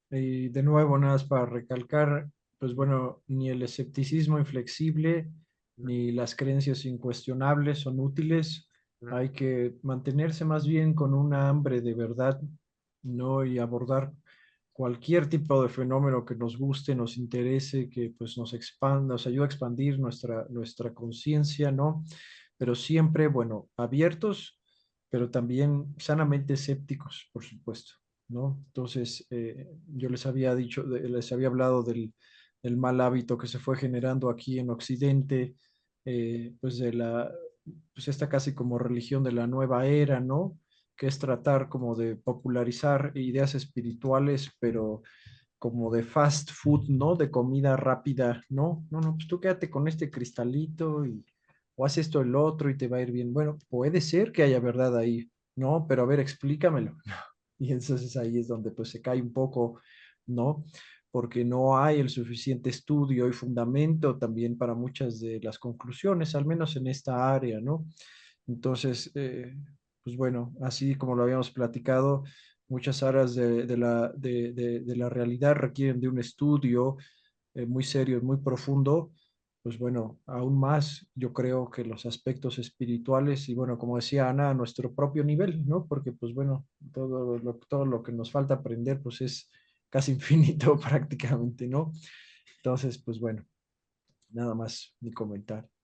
Y de nuevo, nada más para recalcar, pues bueno, ni el escepticismo inflexible ni las creencias incuestionables son útiles. Hay que mantenerse más bien con una hambre de verdad, ¿no? Y abordar cualquier tipo de fenómeno que nos guste, nos interese, que pues nos expanda, nos ayude a expandir nuestra conciencia, ¿no? Pero siempre, bueno, abiertos, pero también sanamente escépticos, por supuesto. ¿No? Entonces, yo les había dicho, les había hablado del mal hábito que se fue generando aquí en Occidente, pues pues esta casi como religión de la nueva era, ¿no? Que es tratar como de popularizar ideas espirituales, pero como de fast food, ¿no? De comida rápida, ¿no? No, no, pues tú quédate con este cristalito o haz esto el otro y te va a ir bien. Bueno, puede ser que haya verdad ahí, ¿no? Pero a ver, explícamelo. Y entonces ahí es donde pues se cae un poco, ¿no? Porque no hay el suficiente estudio y fundamento también para muchas de las conclusiones, al menos en esta área, ¿no? Entonces, pues bueno, así como lo habíamos platicado, muchas áreas de la realidad requieren de un estudio muy serio, muy profundo, pues bueno, aún más yo creo que los aspectos espirituales y bueno, como decía Ana, a nuestro propio nivel, ¿no? Porque pues bueno, todo lo que nos falta aprender pues es casi infinito prácticamente, ¿no? Entonces, pues bueno, nada más mi comentario.